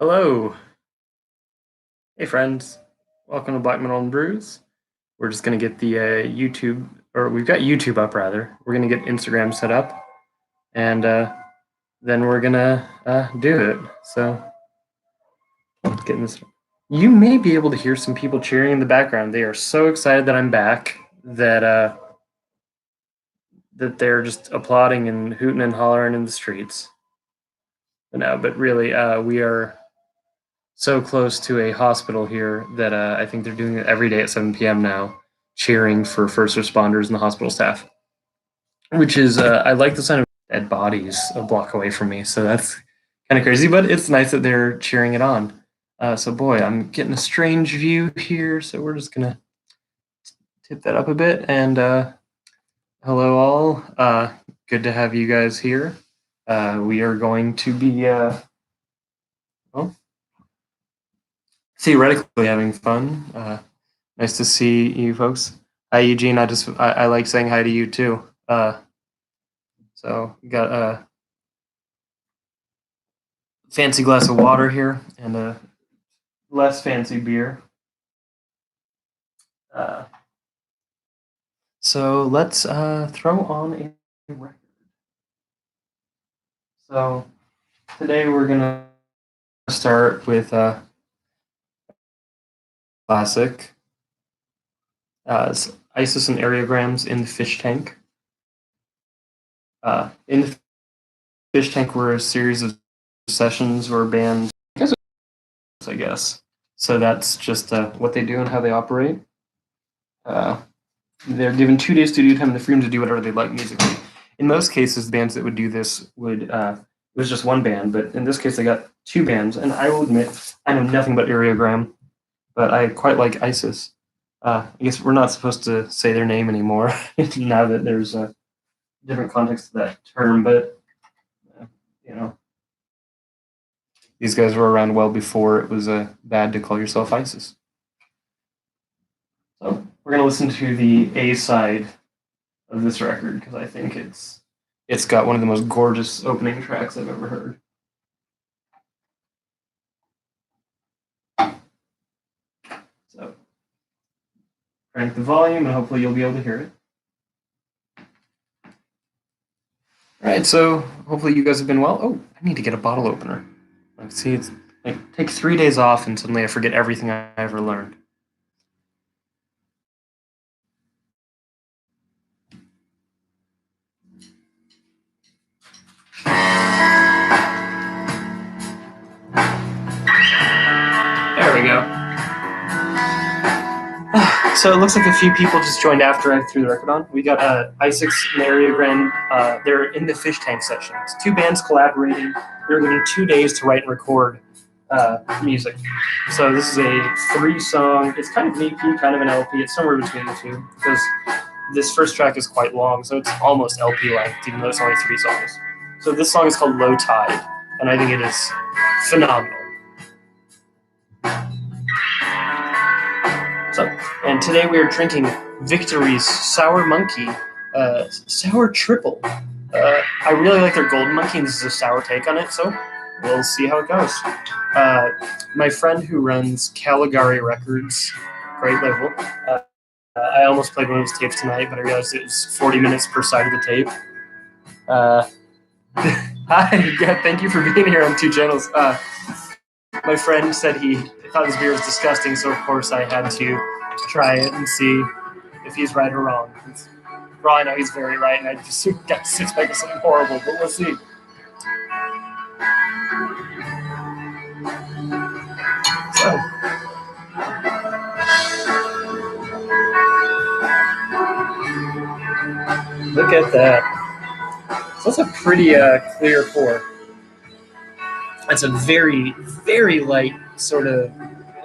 Hello. Hey, friends. Welcome to Black Metal and Brews. We're just going to get the YouTube, or we've got YouTube up rather. We're going to get Instagram set up, and then we're going to do it. So, getting this. You may be able to hear some people cheering in the background. They are so excited that I'm back that that they're just applauding and hooting and hollering in the streets. But really, we are so close to a hospital here that I think they're doing it every day at 7 p.m. now, cheering for first responders and the hospital staff. Which is, I like the sound of dead bodies a block away from me, so that's kind of crazy, but it's nice that they're cheering it on. So, boy, I'm getting a strange view here, so we're just going to tip that up a bit. And hello, all. Good to have you guys here. We are going to be, theoretically having fun. Nice to see you folks. Hi, Eugene. I like saying hi to you too. So we got a fancy glass of water here and a less fancy beer. So let's throw on a record. So today we're gonna start with classic Isis and Areograms in the Fish Tank. In the Fish Tank were a series of sessions or bands, I guess. So that's just what they do and how they operate. They're given 2 days studio time and the freedom to do whatever they like musically. In most cases, the bands that would do this would it was just one band, but in this case, they got 2 bands. And I will admit, I know nothing about Areogram, but I quite like Isis. I guess we're not supposed to say their name anymore now that there's a different context to that term, but you know, these guys were around well before it was bad to call yourself Isis. So we're gonna listen to the A side of this record because I think it's got one of the most gorgeous opening tracks I've ever heard. So crank the volume and hopefully you'll be able to hear it. All right, so hopefully you guys have been well. Oh, I need to get a bottle opener. Let's see, it's like take 3 days off and suddenly I forget everything I ever learned. There we go. So it looks like a few people just joined after I threw the record on. We got Isaacs and Areogram. They're in the Fish Tank section. It's 2 bands collaborating. They're given 2 days to write and record music. So this is a 3-song. It's kind of an EP, kind of an LP. It's somewhere between the two because this first track is quite long, so it's almost LP length, even though it's only 3 songs. So this song is called Low Tide, and I think it is phenomenal. So, and today we are drinking Victory's Sour Monkey, Sour Tripel. I really like their Golden Monkey, and this is a sour take on it, so we'll see how it goes. My friend who runs Caligari Records, great label, I almost played one of his tapes tonight, but I realized it was 40 minutes per side of the tape. Hi, thank you for being here on 2 channels. My friend said he thought this beer was disgusting, so of course I had to try it and see if he's right or wrong. For all I know, he's very right, and I just got to expect something horrible, but we'll see. So, look at that. So that's a pretty clear pour. That's a very, very light, sort of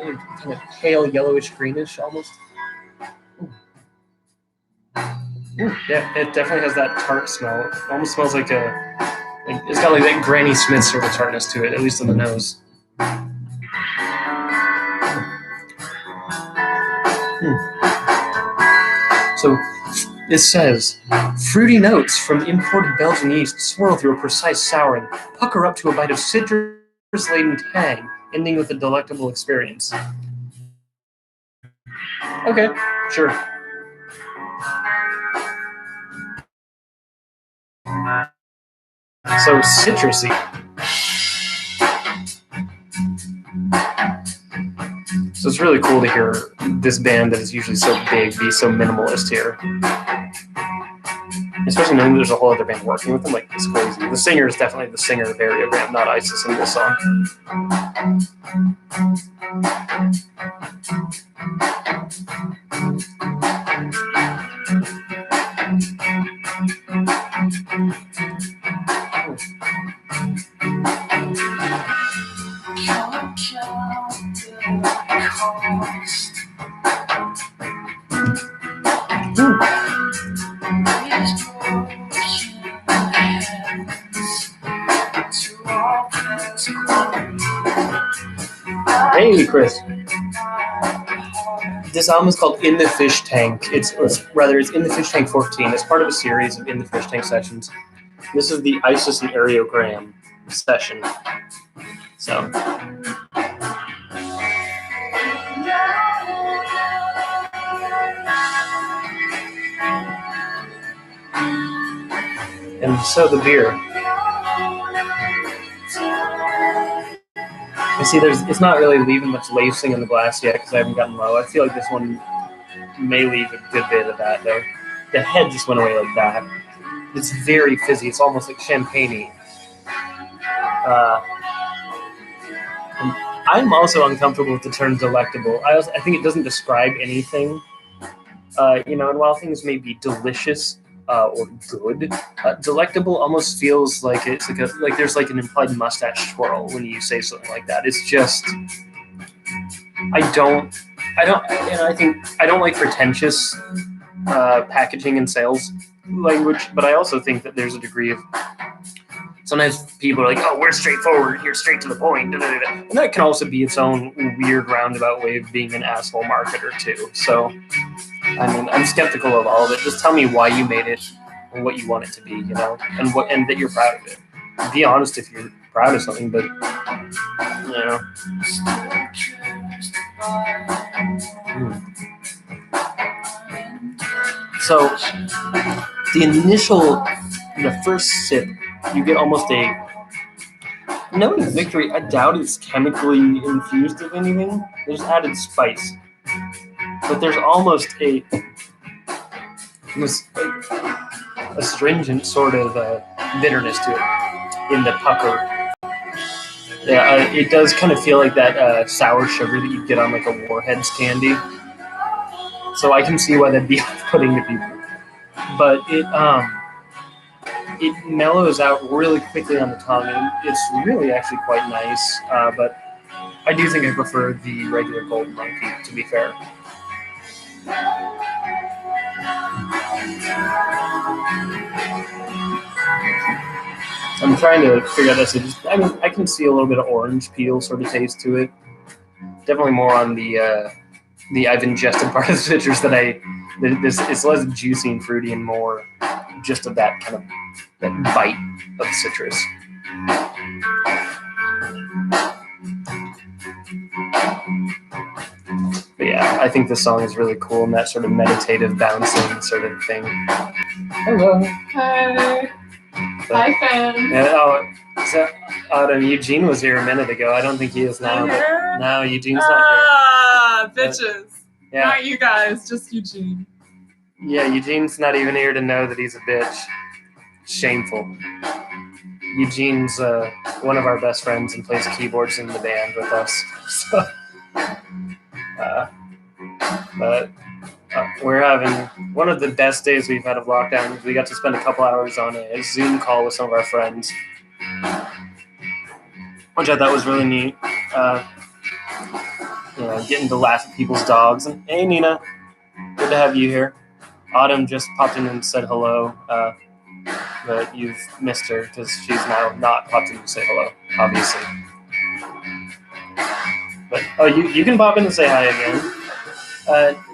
kind of pale yellowish greenish almost. Ooh, yeah, it definitely has that tart smell. It almost smells like it's got like that Granny Smith sort of tartness to it, at least on the nose. So it says, fruity notes from imported Belgian yeast swirl through a precise souring, pucker up to a bite of citrus-laden tang, ending with a delectable experience. Okay, sure. So citrusy. So it's really cool to hear this band that is usually so big be so minimalist here. Especially knowing there's a whole other band working with them, like it's crazy. The singer is definitely the singer of Ariogram, not Isis in this song. Hey, Chris. This album is called In the Fish Tank. It's In the Fish Tank 14. It's part of a series of In the Fish Tank sessions. This is the Isis and Ariogram session. So. And so the beer. I see it's not really leaving much lacing in the glass yet because I haven't gotten low. I feel like this one may leave a good bit of that though. The head just went away like that. It's very fizzy. It's almost like champagne-y. I'm also uncomfortable with the term delectable. I think it doesn't describe anything. And while things may be delicious or good, delectable almost feels like it's like there's like an implied mustache twirl when you say something like that. It's just I don't like pretentious packaging and sales language, but I also think that there's a degree of sometimes people are like, oh, we're straightforward, you're straight to the point, and that can also be its own weird roundabout way of being an asshole marketer too. So, I mean, I'm skeptical of all of it. Just tell me why you made it and what you want it to be, and that you're proud of it. Be honest if you're proud of something, but So, the first sip, you get almost knowing Victory, I doubt it's chemically infused with anything. There's added spice. But there's almost a astringent sort of bitterness to it in the pucker. Yeah, it does kind of feel like that sour sugar that you get on like a Warheads candy. So I can see why that'd be off-putting to people. But it mellows out really quickly on the tongue, and it's really actually quite nice. But I do think I prefer the regular Golden Monkey, to be fair. I'm trying to figure out this. I can see a little bit of orange peel sort of taste to it. Definitely more on the I've ingested part of the citrus it's less juicy and fruity and more just of that kind of that bite of citrus. But yeah, I think this song is really cool and that sort of meditative bouncing sort of thing. Hello. Hi. Hi, fans. So Autumn, Eugene was here a minute ago. I don't think he is now. But no, Eugene's not here. Bitches. Yeah. Not you guys, just Eugene. Yeah, Eugene's not even here to know that he's a bitch. Shameful. Eugene's one of our best friends and plays keyboards in the band with us. So, but we're having one of the best days we've had of lockdown. We got to spend a couple hours on a Zoom call with some of our friends, which I thought was really neat. Getting to laugh at people's dogs. And hey, Nina, good to have you here. Autumn just popped in and said hello, but you've missed her because she's now not popped in to say hello, obviously. But you can pop in and say hi again.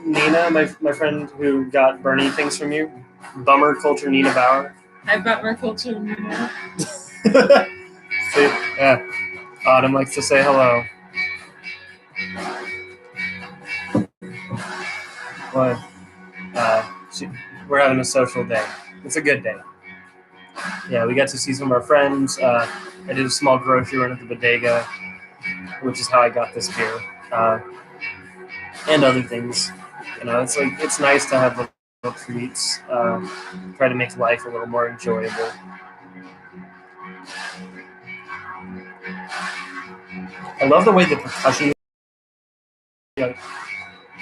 Nina, my friend who got Bernie things from you, Bummer Culture Nina Bauer. Hi, Bummer Culture Nina. See, yeah, Autumn likes to say hello. Well, we're having a social day. It's a good day. Yeah, we got to see some of our friends. I did a small grocery run at the bodega, which is how I got this beer, and other things. It's nice to have little treats. Try to make life a little more enjoyable. I love the way the percussion.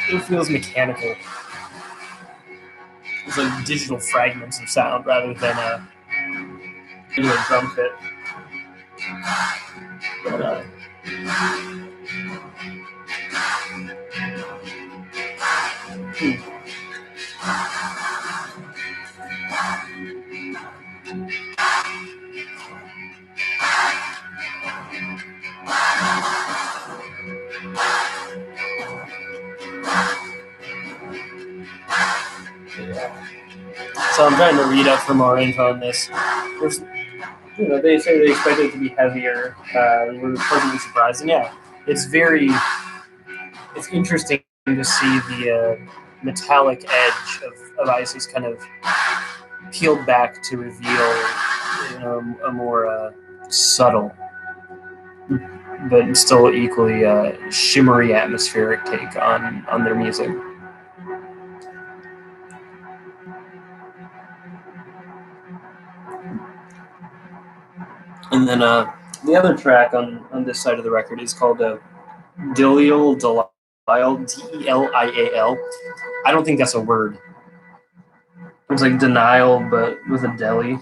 It feels mechanical. It's like digital fragments of sound rather than a drum kit. But, So I'm trying to read up for more info on this. They say they expect it to be heavier. We're pleasantly surprised, and yeah, it's interesting to see the metallic edge of Isis kind of peeled back to reveal a more subtle, but still equally shimmery atmospheric take on their music. And then the other track on this side of the record is called Delial, Delial. I don't think that's a word. It's like denial, but with a deli.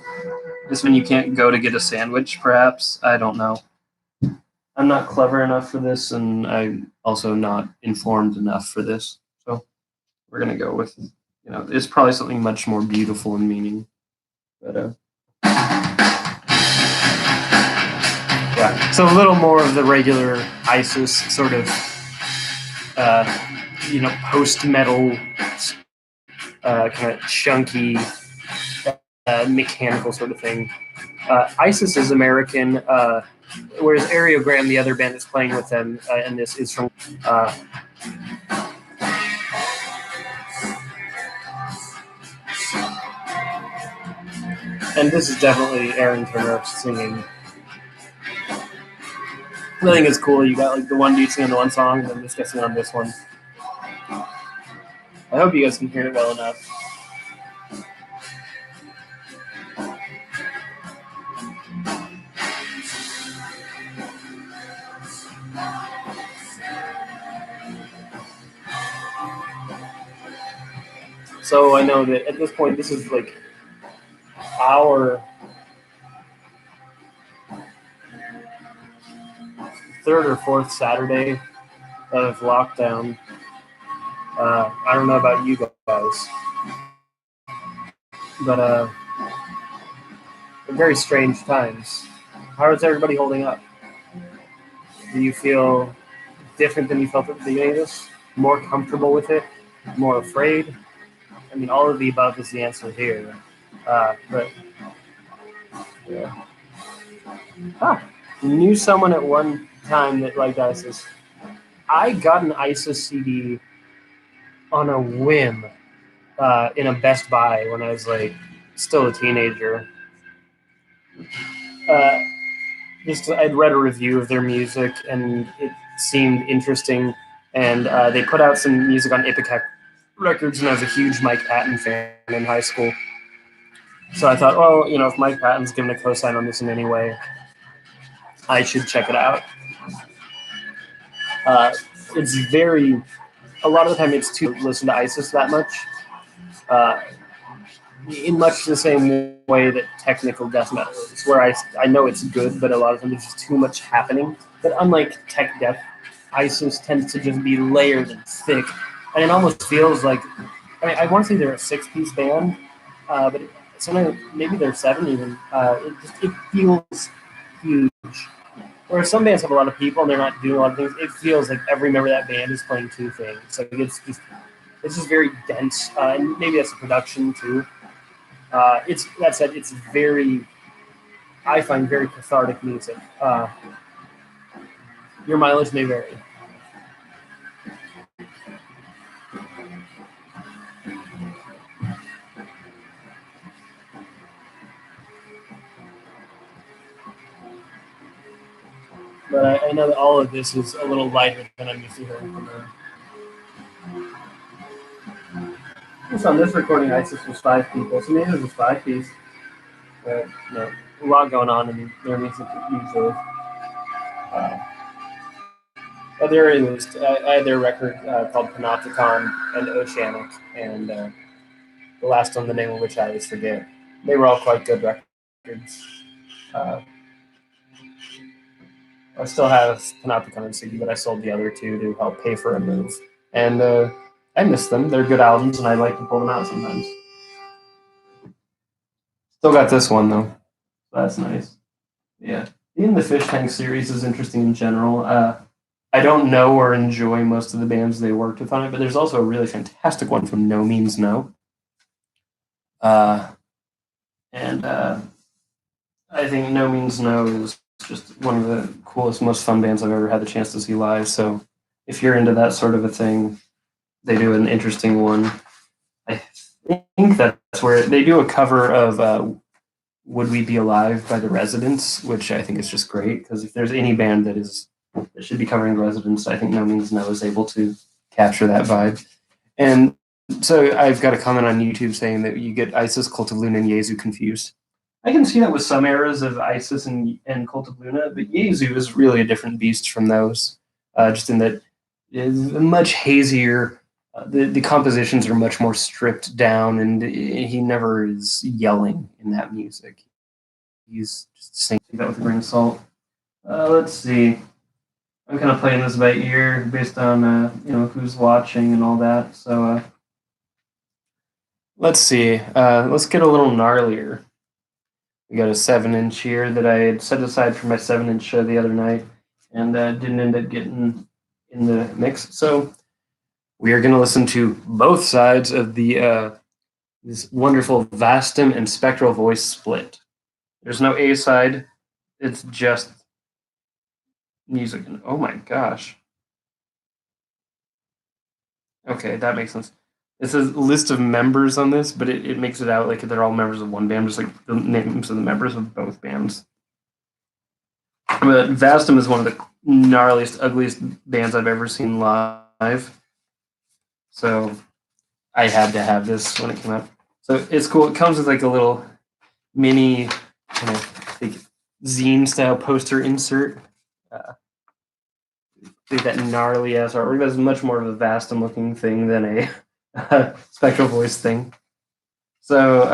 It's when you can't go to get a sandwich, perhaps. I don't know. I'm not clever enough for this, and I'm also not informed enough for this. So we're going to go with, it's probably something much more beautiful in meaning. But, yeah, so a little more of the regular Isis sort of, post-metal, kind of chunky, mechanical sort of thing. Isis is American, whereas Areogram, the other band that's playing with them, and this is from. And this is definitely Aaron Turner singing. I think it's cool. You got like the one dude singing the one song, and then this guy singing on this one. I hope you guys can hear it well enough. So I know that at this point, this is like our third or fourth Saturday of lockdown. I don't know about you guys, but very strange times. How is everybody holding up? Do you feel different than you felt at the beginning of this? More comfortable with it? More afraid? I mean, all of the above is the answer here. But yeah. Knew someone at one time that liked ISIS. I got an ISIS CD on a whim in a Best Buy when I was like still a teenager. I'd read a review of their music and it seemed interesting, and they put out some music on Ipecac Records, and I was a huge Mike Patton fan in high school. So I thought, well, if Mike Patton's given a cosign on this in any way, I should check it out. It's a lot of the time it's too listen to ISIS that much. In much the same way that technical death metal is, where I know it's good, but a lot of times there's just too much happening. But unlike tech death, ISIS tends to just be layered and thick, and it almost feels like, I want to say they're a 6-piece band, but sometimes maybe they're 7 even. It feels huge. Whereas some bands have a lot of people and they're not doing a lot of things, it feels like every member of that band is playing 2 things. So it's just very dense, and maybe that's the production too. That said, it's I find very cathartic music. Your mileage may vary. But I know that all of this is a little lighter than I'm used to hearing from them. So on this recording, ISIS was 5 people, so maybe it was 5 piece. But a lot going on in their music usually. But they're released. I had their record called Panopticon and Oceanic, and the last one, the name of which I always forget. They were all quite good records. I still have Panopticon and CD, but I sold the other two to help pay for a move. And I miss them. They're good albums, and I like to pull them out sometimes. Still got this one, though. That's nice. Yeah. Even the Fish Tank series is interesting in general. I don't know or enjoy most of the bands they worked with on it, but there's also a really fantastic one from No Means No. And I think No Means No is just one of the coolest, most fun bands I've ever had the chance to see live. So if you're into that sort of a thing, they do an interesting one. I think that's where they do a cover of Would We Be Alive by the Residents, which I think is just great, because if there's any band that should be covering the Residents, I think No Means No is able to capture that vibe. And so I've got a comment on YouTube saying that you get ISIS, Cult of Luna, and Yezu confused. I can see that with some eras of ISIS and Cult of Luna, but Yezu is really a different beast from those, just in that it's much hazier. The compositions are much more stripped down, and he never is yelling in that music. He's just singing that with a grain of salt. Let's see. I'm kind of playing this by ear based on who's watching and all that. So let's see. Let's get a little gnarlier. We got a 7-inch here that I had set aside for my 7-inch show the other night, and didn't end up getting in the mix. So we are going to listen to both sides of the this wonderful Vastum and Spectral Voice split. There's no A side; it's just music. And oh my gosh! Okay, that makes sense. It says list of members on this, but it makes it out like they're all members of one band, just like the names of the members of both bands. But Vastum is one of the gnarliest, ugliest bands I've ever seen live. So I had to have this when it came out. So it's cool. It comes with like a little mini kind of like zine style poster insert. That gnarly ass artwork. That's much more of a Vastum looking thing than a Spectral Voice thing. So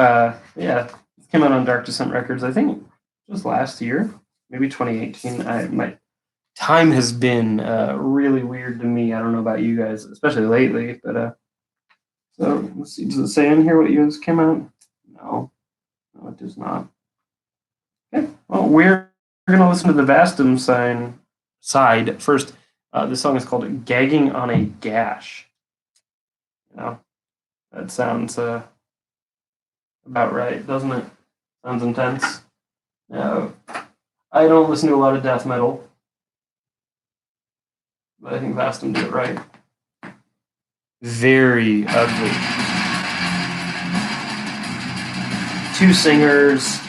yeah, it came out on Dark Descent Records. I think it was last year, maybe 2018. My time has been really weird to me. I don't know about you guys, especially lately. But so let's see. Does it say in here what years came out? No, it does not. Okay. Well, we're gonna listen to the Vastum side first. This song is called "Gagging on a Gash." That sounds about right, doesn't it? Sounds intense. Now, I don't listen to a lot of death metal, but I think Vastum did it right. Very ugly. 2 singers,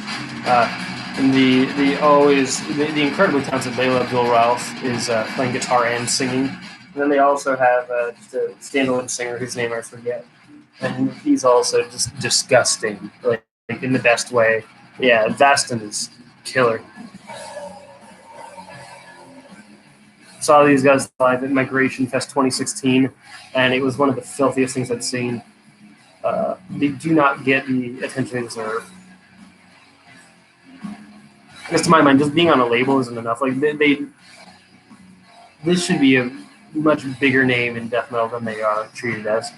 and the incredibly talented Layla Abdul Ralph is playing guitar and singing. And then they also have just a standalone singer whose name I forget, and he's also just disgusting, like in the best way. Yeah, Vastum is killer. Saw these guys live at Migration Fest 2016, and it was one of the filthiest things I'd seen. They do not get the attention they deserve. I guess to my mind, just being on a label isn't enough. Like this should be a much bigger name in death metal than they are treated as.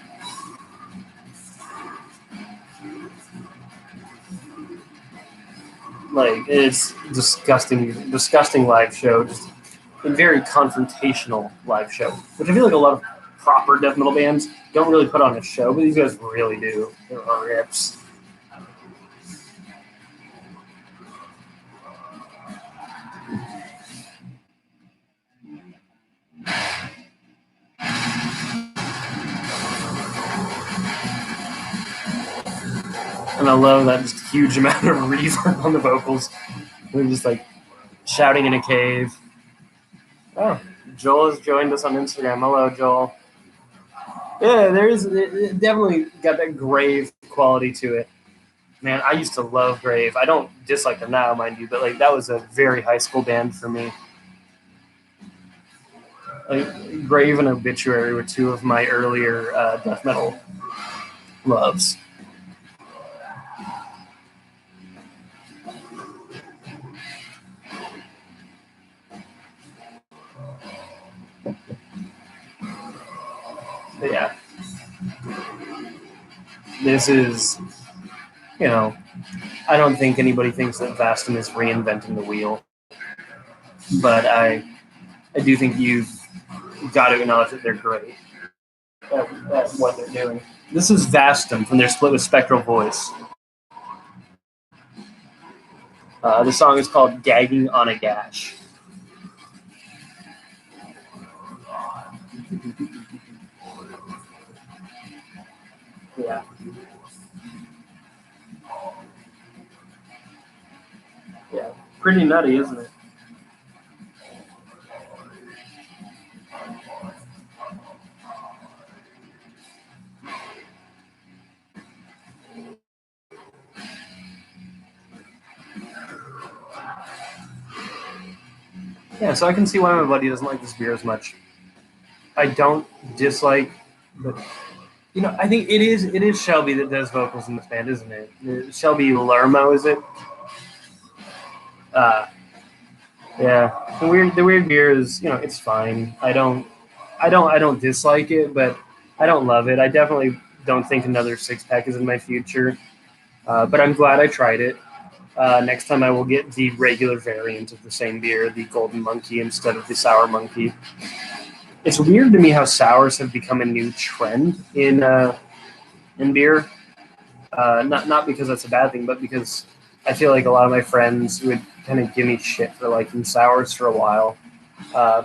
Like it's disgusting live show, just a very confrontational live show, which I feel like a lot of proper death metal bands don't really put on a show, but these guys really do. They're rips. And I love that just huge amount of reverb on the vocals. They're just like shouting in a cave. Oh, Joel has joined us on Instagram. Hello, Joel. Yeah, it definitely got that grave quality to it. Man, I used to love Grave. I don't dislike them now, mind you, but like that was a very high school band for me. Like Grave and Obituary were two of my earlier death metal loves. But yeah, this is, you know, I don't think anybody thinks that Vastum is reinventing the wheel, but I do think you've got to acknowledge that they're great at what they're doing. This is Vastum from their split with Spectral Voice. The song is called Gagging on a Gash. Yeah. Yeah. Pretty nutty, isn't it? Yeah, so I can see why my buddy doesn't like this beer as much. I don't dislike, but I think it is Shelby that does vocals in this band, isn't it? Shelby Lermo, is it? Uh, yeah. The weird beer is it's fine. I don't dislike it, but I don't love it. I definitely don't think another 6-pack is in my future. But I'm glad I tried it. Next time I will get the regular variant of the same beer, the Golden Monkey, instead of the Sour Monkey. It's weird to me how sours have become a new trend in beer. Not because that's a bad thing, but because I feel like a lot of my friends would kind of give me shit for liking sours for a while. Uh,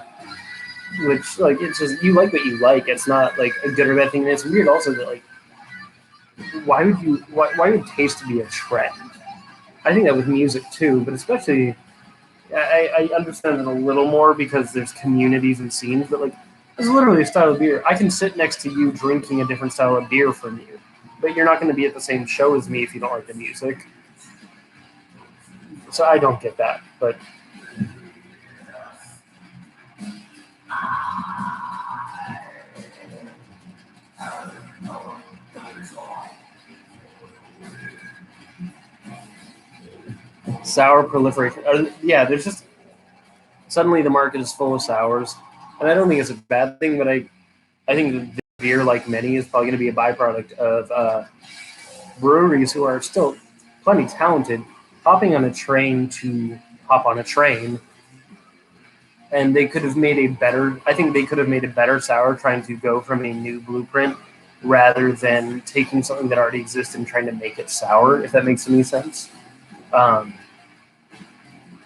which like it's just you like what you like. It's not like a good or bad thing. And it's weird also that like why would taste be a trend? I think that with music too, but especially I understand it a little more because there's communities and scenes, but like it's literally a style of beer. I can sit next to you drinking a different style of beer from you, but you're not going to be at the same show as me if you don't like the music. So I don't get that. But sour proliferation, yeah, there's just suddenly the market is full of sours, and I don't think it's a bad thing. But I think the beer, like many, is probably going to be a byproduct of breweries who are still plenty talented, hopping on a train to hop on a train, and they could have made a better. I think they could have made a better sour trying to go from a new blueprint rather than taking something that already exists and trying to make it sour. If that makes any sense. Um,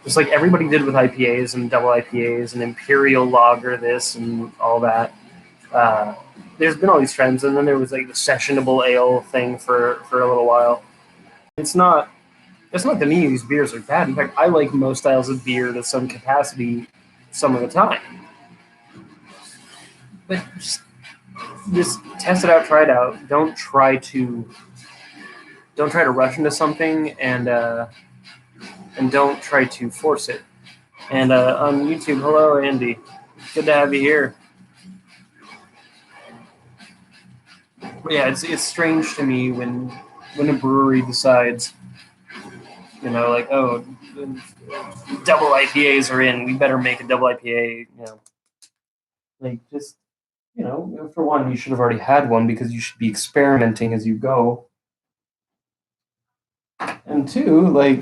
just like everybody did with IPAs and double IPAs and imperial lager, this and all that. Uh, there's been all these trends, and then there was like the sessionable ale thing for a little while. It's not It's not that any of these beers are bad. In fact, I like most styles of beer to some capacity some of the time. But just test it out, try it out. Don't try to rush into something, and don't try to force it. And on YouTube, hello Andy, good to have you here. But yeah, it's strange to me when a brewery decides, like, oh, double IPAs are in, we better make a double IPA. Like just for one, you should have already had one because you should be experimenting as you go. And two, like,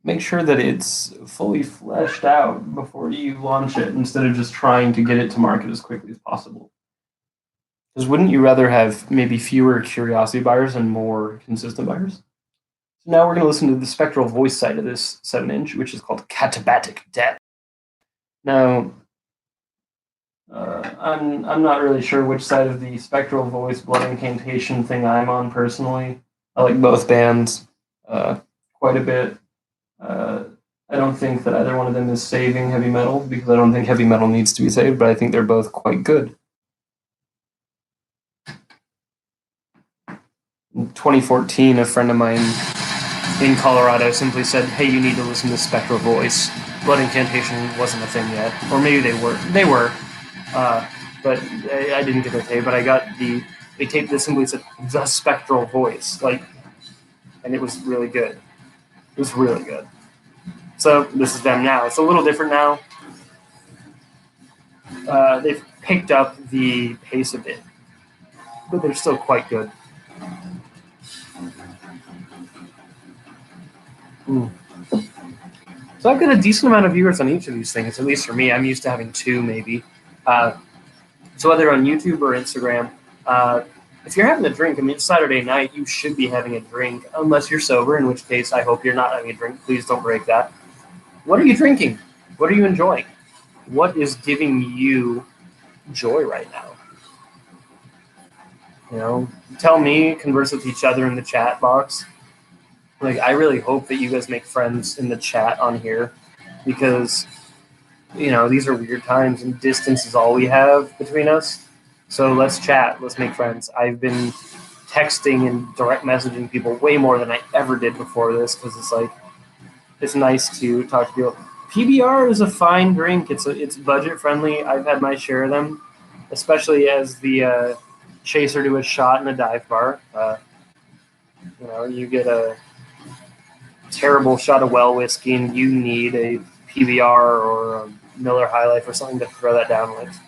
make sure that it's fully fleshed out before you launch it instead of just trying to get it to market as quickly as possible. Because wouldn't you rather have maybe fewer curiosity buyers and more consistent buyers? So now we're going to listen to the spectral voice side of this 7-inch, which is called Katabatic Death. Now, I'm not really sure which side of the spectral voice blood incantation thing I'm on personally. I like both bands quite a bit. Uh, I don't think that either one of them is saving heavy metal because I don't think heavy metal needs to be saved, but I think they're both quite good. In 2014, a friend of mine in Colorado simply said, "Hey, you need to listen to Spectral Voice." Blood Incantation wasn't a thing yet, or maybe they were. They were, but I didn't get their tape. But I got they taped this simply said the Spectral Voice, and it was really good. It was really good. So this is them now. It's a little different now. They've picked up the pace a bit, but they're still quite good. So I've got a decent amount of viewers on each of these things, at least for me. I'm used to having 2, maybe. So whether on YouTube or Instagram, if you're having a drink, I mean, it's Saturday night, you should be having a drink, unless you're sober, in which case I hope you're not having a drink. Please don't break that. What are you drinking? What are you enjoying? What is giving you joy right now? You know, tell me, converse with each other in the chat box. Like, I really hope that you guys make friends in the chat on here because, you know, these are weird times and distance is all we have between us. So let's chat. Let's make friends. I've been texting and direct messaging people way more than I ever did before this because it's like, it's nice to talk to people. PBR is a fine drink. It's budget friendly. I've had my share of them, especially as the chaser to a shot in a dive bar. You know, you get a terrible shot of well whiskey and you need a PBR or a Miller High Life or something to throw that down with.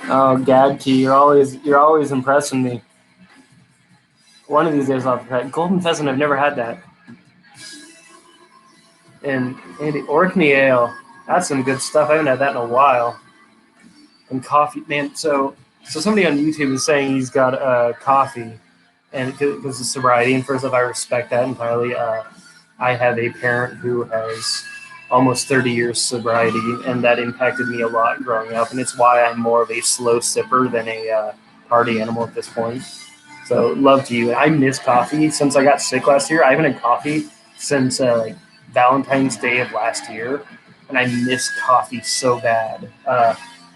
Oh, Gadkey, you're always impressing me. One of these days I'll have to try Golden Pheasant. I've never had that. And Orkney Ale, that's some good stuff. I haven't had that in a while. And coffee, man. So somebody on YouTube is saying he's got coffee, and because of sobriety. And first off, I respect that entirely. I have a parent who has almost 30 years sobriety, and that impacted me a lot growing up. And it's why I'm more of a slow sipper than a party animal at this point. So love to you. I miss coffee since I got sick last year. I haven't had coffee since like Valentine's Day of last year, and I miss coffee so bad.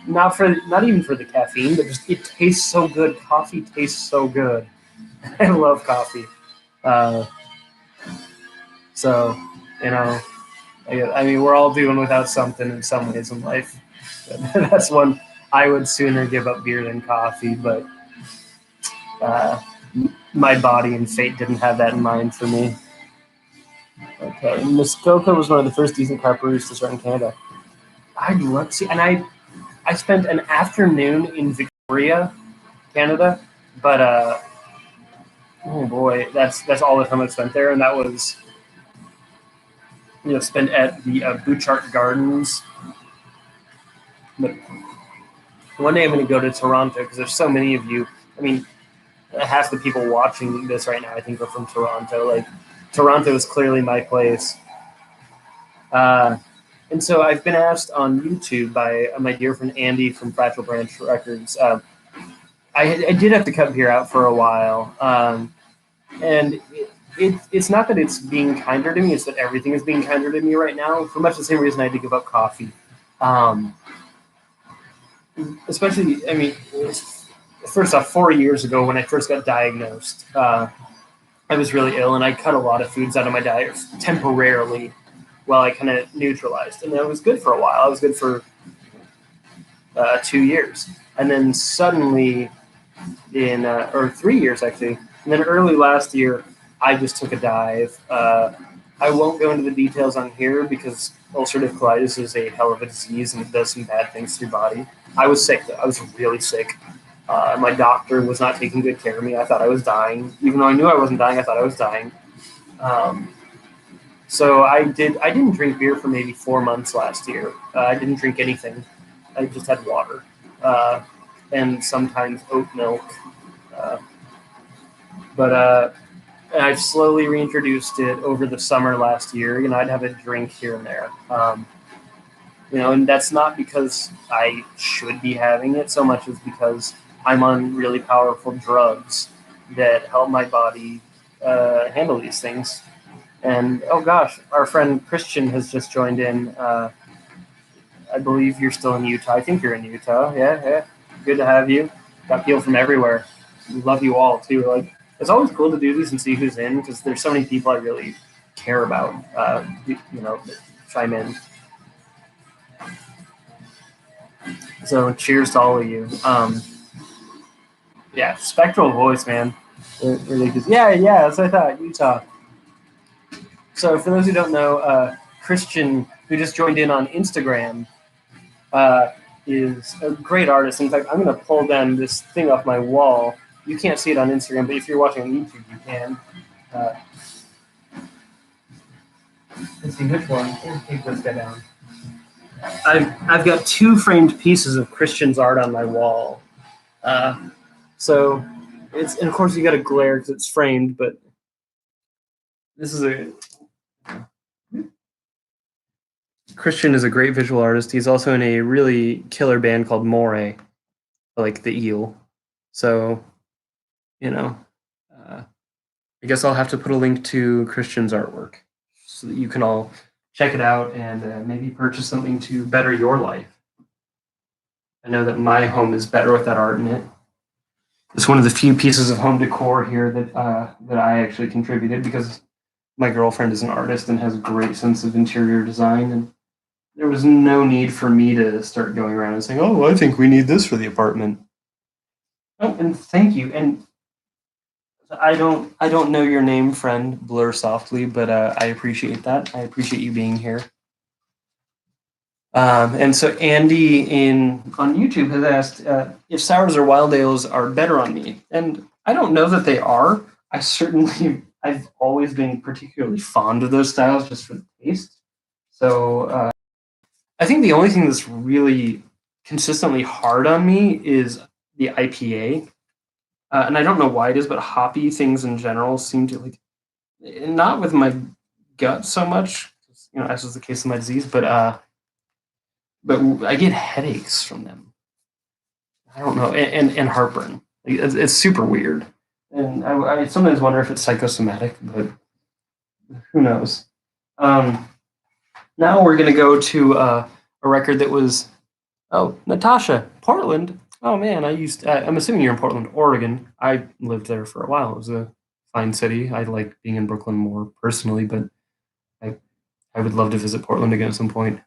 Not even for the caffeine, but just it tastes so good. Coffee tastes so good. I love coffee. So, you know, I mean, we're all doing without something in some ways in life. That's one I would sooner give up beer than coffee, but my body and fate didn't have that in mind for me. Okay, Muskoka was one of the first decent craft breweries to start in Canada. I'd love to see, and I spent an afternoon in Victoria, Canada, but oh boy, that's all the time I spent there, and that was spent at the Bouchard Gardens. But one day I'm going to go to Toronto because there's so many of you. I mean, half the people watching this right now I think are from Toronto. Like, Toronto is clearly my place. And so I've been asked on YouTube by my dear friend Andy from Fragile Branch Records. I did have to cut beer out for a while. And it's not that it's being kinder to me, it's that everything is being kinder to me right now, for much the same reason I had to give up coffee. Especially, I mean, first off, 4 years ago when I first got diagnosed, I was really ill, and I cut a lot of foods out of my diet temporarily while I kind of neutralized. And that was good for a while. I was good for 2 years. And then suddenly, or 3 years actually, and then early last year, I just took a dive. I won't go into the details on here because ulcerative colitis is a hell of a disease and it does some bad things to your body. I was sick, though. I was really sick. My doctor was not taking good care of me. I thought I was dying. Even though I knew I wasn't dying, I thought I was dying. So I didn't drink beer for maybe 4 months last year. I didn't drink anything. I just had water and sometimes oat milk. But I've slowly reintroduced it over the summer last year. I'd have a drink here and there. And that's not because I should be having it so much as because I'm on really powerful drugs. that help my body handle these things. And oh gosh, our friend Christian has just joined in. I believe you're still in Utah. I think you're in Utah. Yeah, yeah. Good to have you. Got people from everywhere. We love you all too. Like it's always cool to do these and see who's in because there's so many people I really care about. Chime in. So cheers to all of you. Yeah, spectral voice, man. Really good. Yeah, that's what I thought. Utah. So for those who don't know, Christian, who just joined in on Instagram, is a great artist. In fact, I'm going to pull down this thing off my wall. You can't see it on Instagram, but if you're watching on YouTube, you can. Let's see which one. Let's take this guy down. I've got 2 framed pieces of Christian's art on my wall. So it's, and of course you got to glare because it's framed, but this is Christian is a great visual artist. He's also in a really killer band called Moray, like the eel. So, I guess I'll have to put a link to Christian's artwork so that you can all check it out and maybe purchase something to better your life. I know that my home is better with that art in it. It's one of the few pieces of home decor here that I actually contributed because my girlfriend is an artist and has a great sense of interior design, and there was no need for me to start going around and saying, "Oh, I think we need this for the apartment." Oh, and thank you. And I don't know your name, friend Blur Softly, but I appreciate that. I appreciate you being here. And so Andy on YouTube has asked if sours or wild ales are better on me, and I don't know that they are. I've always been particularly fond of those styles just for the taste. So I think the only thing that's really consistently hard on me is the IPA. And I don't know why it is, but hoppy things in general seem to not with my gut so much, as is the case with my disease, but I get headaches from them. I don't know, and heartburn. It's super weird, and I sometimes wonder if it's psychosomatic, but who knows. Now we're gonna go to a record that was Natasha, Portland. Oh man, I'm assuming you're in Portland, Oregon. I lived there for a while. It was a fine city. I like being in Brooklyn more personally, but I would love to visit Portland again at some point.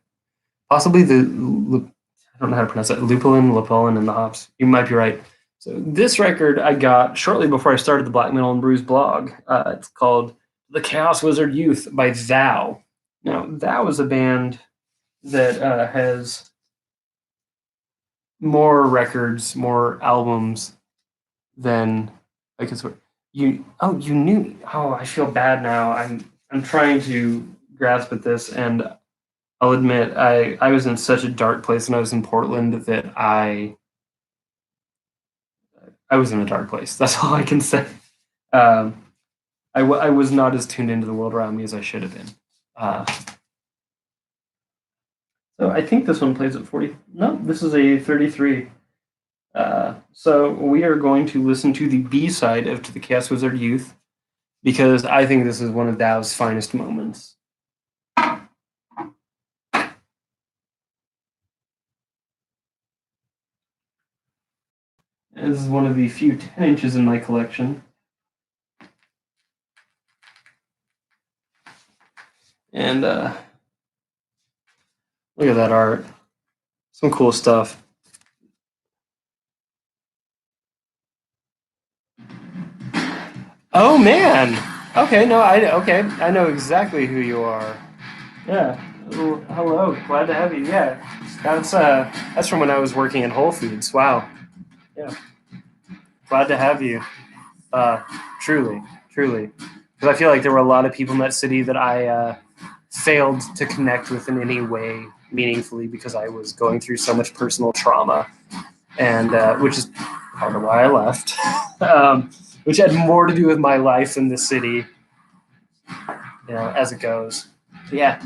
Possibly I don't know how to pronounce that. Lupulin, and the hops. You might be right. So this record I got shortly before I started the Black Metal and Brews blog. It's called The Chaos Wizard Youth by Thou. Now, Thou is a band that has more records, more albums than I guess what you knew. Oh, I feel bad now. I'm trying to grasp at this, and I'll admit I was in such a dark place when I was in Portland that I was in a dark place. That's all I can say. I was not as tuned into the world around me as I should have been. So I think this one plays at 40. No, this is a 33. So we are going to listen to the B side of To the Chaos Wizard Youth because I think this is one of Dow's finest moments. This is one of the few 10 inches in my collection. And look at that art. Some cool stuff. Oh man. Okay, I know exactly who you are. Yeah. Hello. Glad to have you. Yeah. That's from when I was working at Whole Foods. Wow. Yeah. Glad to have you. Truly. Because I feel like there were a lot of people in that city that I failed to connect with in any way meaningfully because I was going through so much personal trauma, and which is part of why I left, which had more to do with my life in the city, as it goes. But yeah,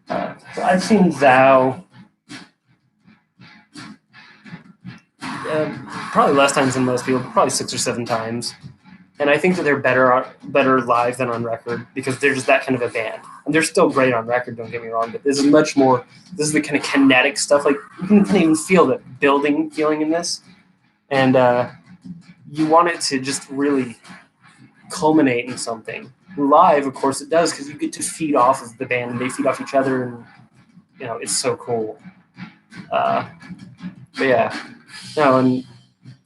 so I've seen Thou probably less times than most people, probably 6 or 7 times. And I think that they're better live than on record because they're just that kind of a band. And they're still great on record, don't get me wrong, but this is much more, this is the kind of kinetic stuff. Like, you can kind of even feel the building feeling in this. And you want it to just really culminate in something. Live, of course, it does because you get to feed off of the band and they feed off each other, and it's so cool. But yeah, no, and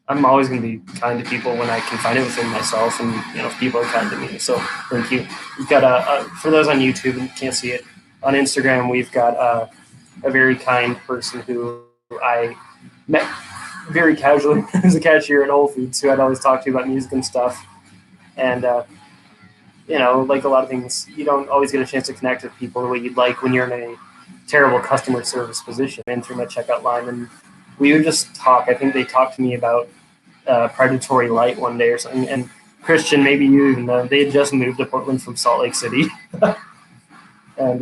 I'm always going to be kind to people when I can find it within myself, and if people are kind to me. So thank you. We've got for those on YouTube and can't see it, on Instagram we've got a very kind person who I met very casually as a cashier at Whole Foods, who I'd always talk to about music and stuff. And like a lot of things, you don't always get a chance to connect with people the way you'd like when you're in a terrible customer service position and through my checkout line. And we would just talk. I think they talked to me about Predatory Light one day or something. And Christian, maybe you even know, they had just moved to Portland from Salt Lake City. and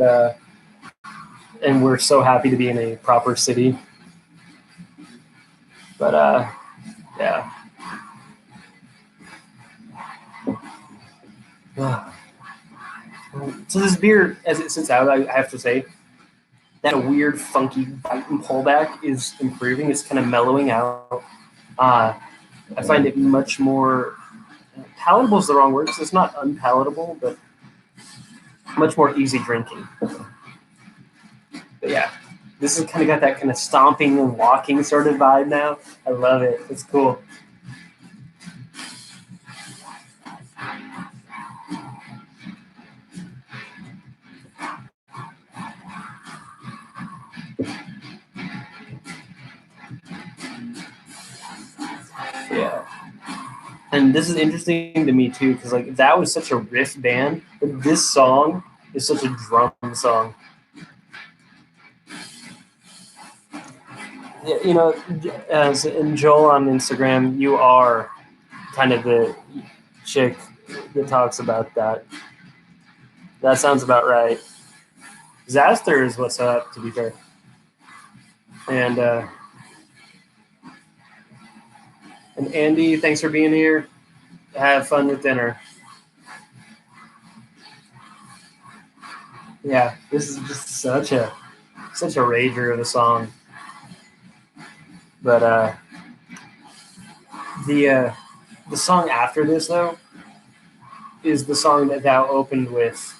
we're so happy to be in a proper city. But yeah. So this beer, as it sits out, I have to say, that weird, funky bite and pullback is improving. It's kind of mellowing out. I find it much more palatable is the wrong word, because it's not unpalatable, but much more easy drinking. But yeah, this has kind of got that kind of stomping and walking sort of vibe now. I love it. It's cool. Yeah. And this is interesting to me too, because like that was such a riff band, but this song is such a drum song. Yeah, as in Joel on Instagram, you are kind of the chick that talks about that. That sounds about right. Disaster is what's up, to be fair. And Andy, thanks for being here. Have fun with dinner. Yeah, this is just such a rager of a song. But the song after this though is the song that Thou opened with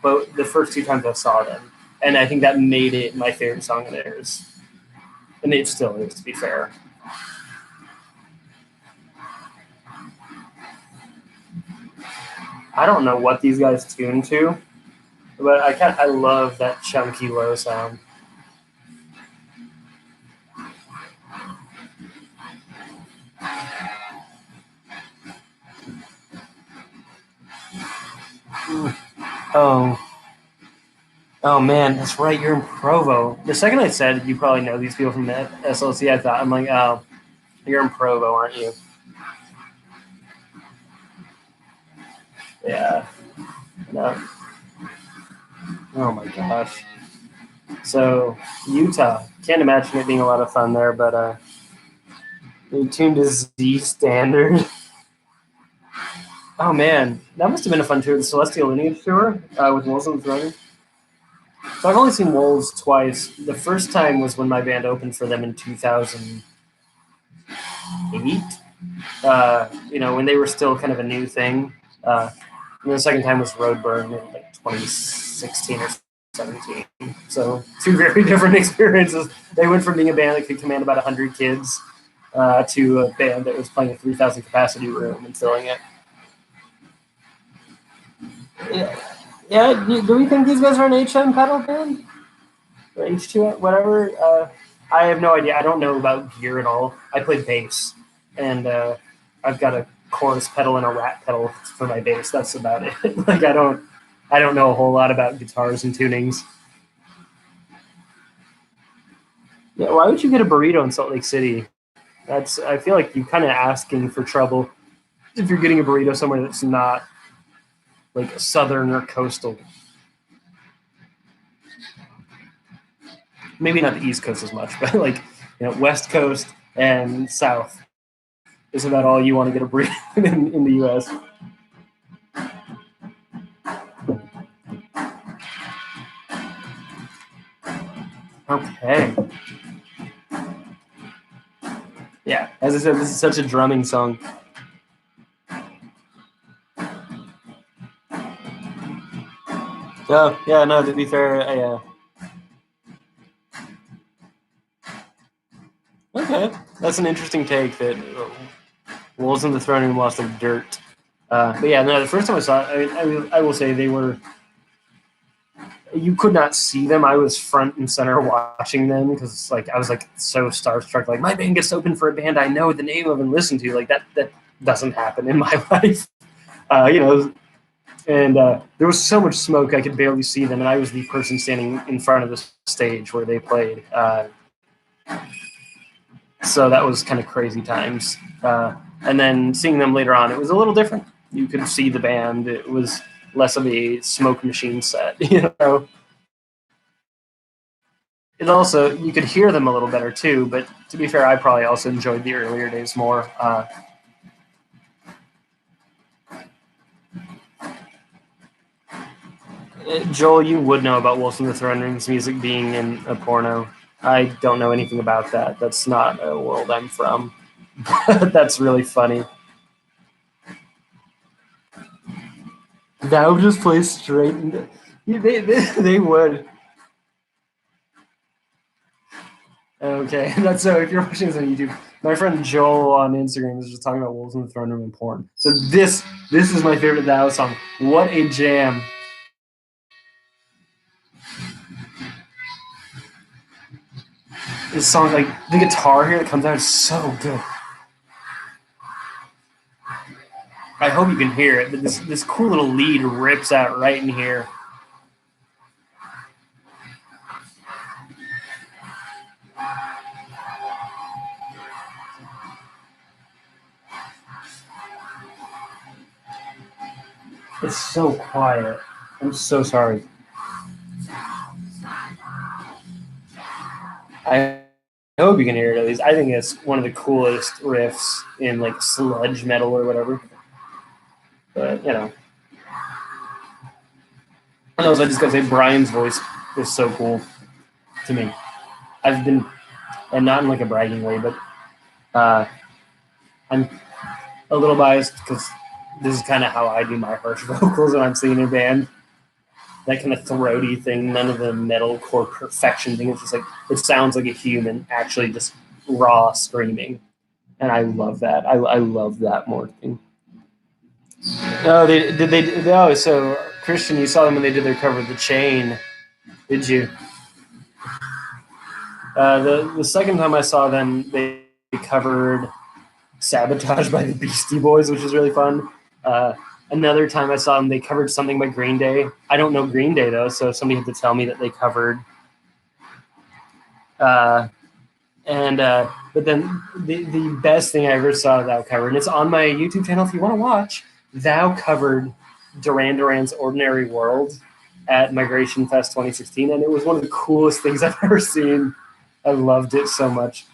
both the first 2 times I saw them, and I think that made it my favorite song of theirs, and it still is, to be fair. I don't know what these guys tune to, but I love that chunky low sound. Oh man, that's right. You're in Provo. The second I said you probably know these people from the SLC, I thought, I'm like, oh, you're in Provo, aren't you? Yeah. No. Oh my gosh. So Utah, can't imagine it being a lot of fun there, but they tuned to Z standard. Oh man, that must have been a fun tour. The Celestial Lineage tour with Wolves on the Throne. So I've only seen Wolves twice. The first time was when my band opened for them in 2008. When they were still kind of a new thing. And the second time was Roadburn in like 2016 or 17. So 2 very different experiences. They went from being a band that could command about 100 kids to a band that was playing a 3,000 capacity room and filling it. Yeah. Do we think these guys are an HM pedal band? Or H2, whatever? I have no idea. I don't know about gear at all. I play bass, and I've got a chorus pedal and a rat pedal for my bass. That's about it. Like I don't know a whole lot about guitars and tunings. Yeah, why would you get a burrito in Salt Lake City? I feel like you're kind of asking for trouble if you're getting a burrito somewhere that's not like southern or coastal. Maybe not the East Coast as much, but like West Coast, and south is about all you want to get a breathe in the U.S. Okay. Yeah, as I said, this is such a drumming song. Oh, yeah, no, to be fair, okay, that's an interesting take that Wolves in the Throne Room lost their dirt. But yeah, no, the first time I saw it, I will say they were. You could not see them. I was front and center watching them because like I was like so starstruck. Like my band gets open for a band I know the name of and listen to. Like that doesn't happen in my life. You know, and there was so much smoke I could barely see them, and I was the person standing in front of the stage where they played. So that was kind of crazy times. And then seeing them later on, it was a little different. You could see the band. It was less of a smoke machine set, you know. It also you could hear them a little better too. But to be fair, I probably also enjoyed the earlier days more. Joel, you would know about Wolves in the Throne Room's music being in a porno. I don't know anything about that. That's not a world I'm from. That's really funny. That would just play straight. They would. Okay, that's so. If you're watching this on YouTube, my friend Joel on Instagram is just talking about Wolves in the Throne Room and porn. So this is my favorite Thou song. What a jam! This song, like the guitar here that comes out, is so good. I hope you can hear it, but this cool little lead rips out right in here. It's so quiet. I'm so sorry. I hope you can hear it at least. I think it's one of the coolest riffs in like sludge metal or whatever. But you know, and also I just gotta say Brian's voice is so cool to me. I've been, and not in like a bragging way, but I'm a little biased because this is kind of how I do my harsh vocals when I'm singing in a band. That kind of throaty thing, none of the metalcore perfection thing. It's just like it sounds like a human actually just raw screaming, and I love that. I love that more thing. Oh, they did they? Oh, so Christian, you saw them when they did their cover of The Chain, did you? The second time I saw them, they covered Sabotage by the Beastie Boys, which was really fun. Another time I saw them, they covered something by Green Day. I don't know Green Day though, so somebody had to tell me that they covered. But then the best thing I ever saw Thou covered, and it's on my YouTube channel if you want to watch. Thou covered Duran Duran's "Ordinary World" at Migration Fest 2016, and it was one of the coolest things I've ever seen. I loved it so much.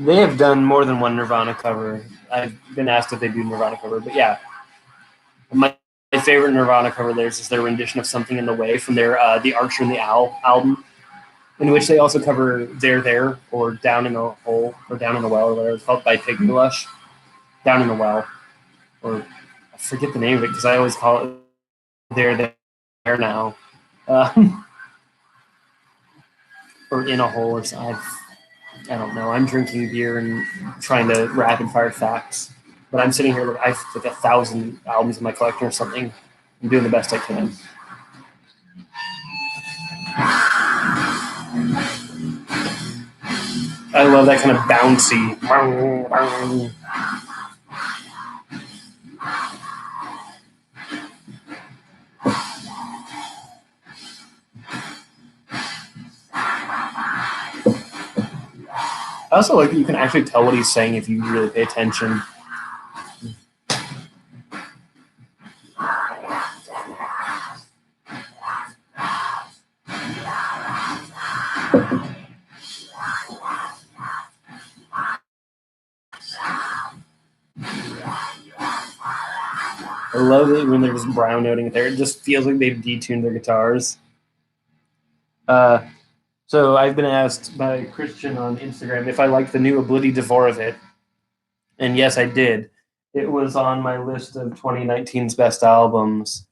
They have done more than one Nirvana cover. I've been asked if they do Nirvana cover, but yeah, my favorite Nirvana cover theirs is their rendition of "Something in the Way" from their "The Archer and the Owl" album, in which they also cover "There There" or "Down in the Hole" or "Down in the Well" or whatever it's called by Pygmy Lush. "Down in the Well," or I forget the name of it because I always call it "There There Now," or "In a Hole" or something. I don't know. I'm drinking beer and trying to rapid fire facts, but I'm sitting here. Look, I have like 1,000 albums in my collection or something. I'm doing the best I can. I love that kind of bouncy. also like that you can actually tell what he's saying if you really pay attention. I love it when they're just brown noting it there. It just feels like they've detuned their guitars. So I've been asked by Christian on Instagram if I like the new Oblity Dvorovit. And yes, I did. It was on my list of 2019's best albums,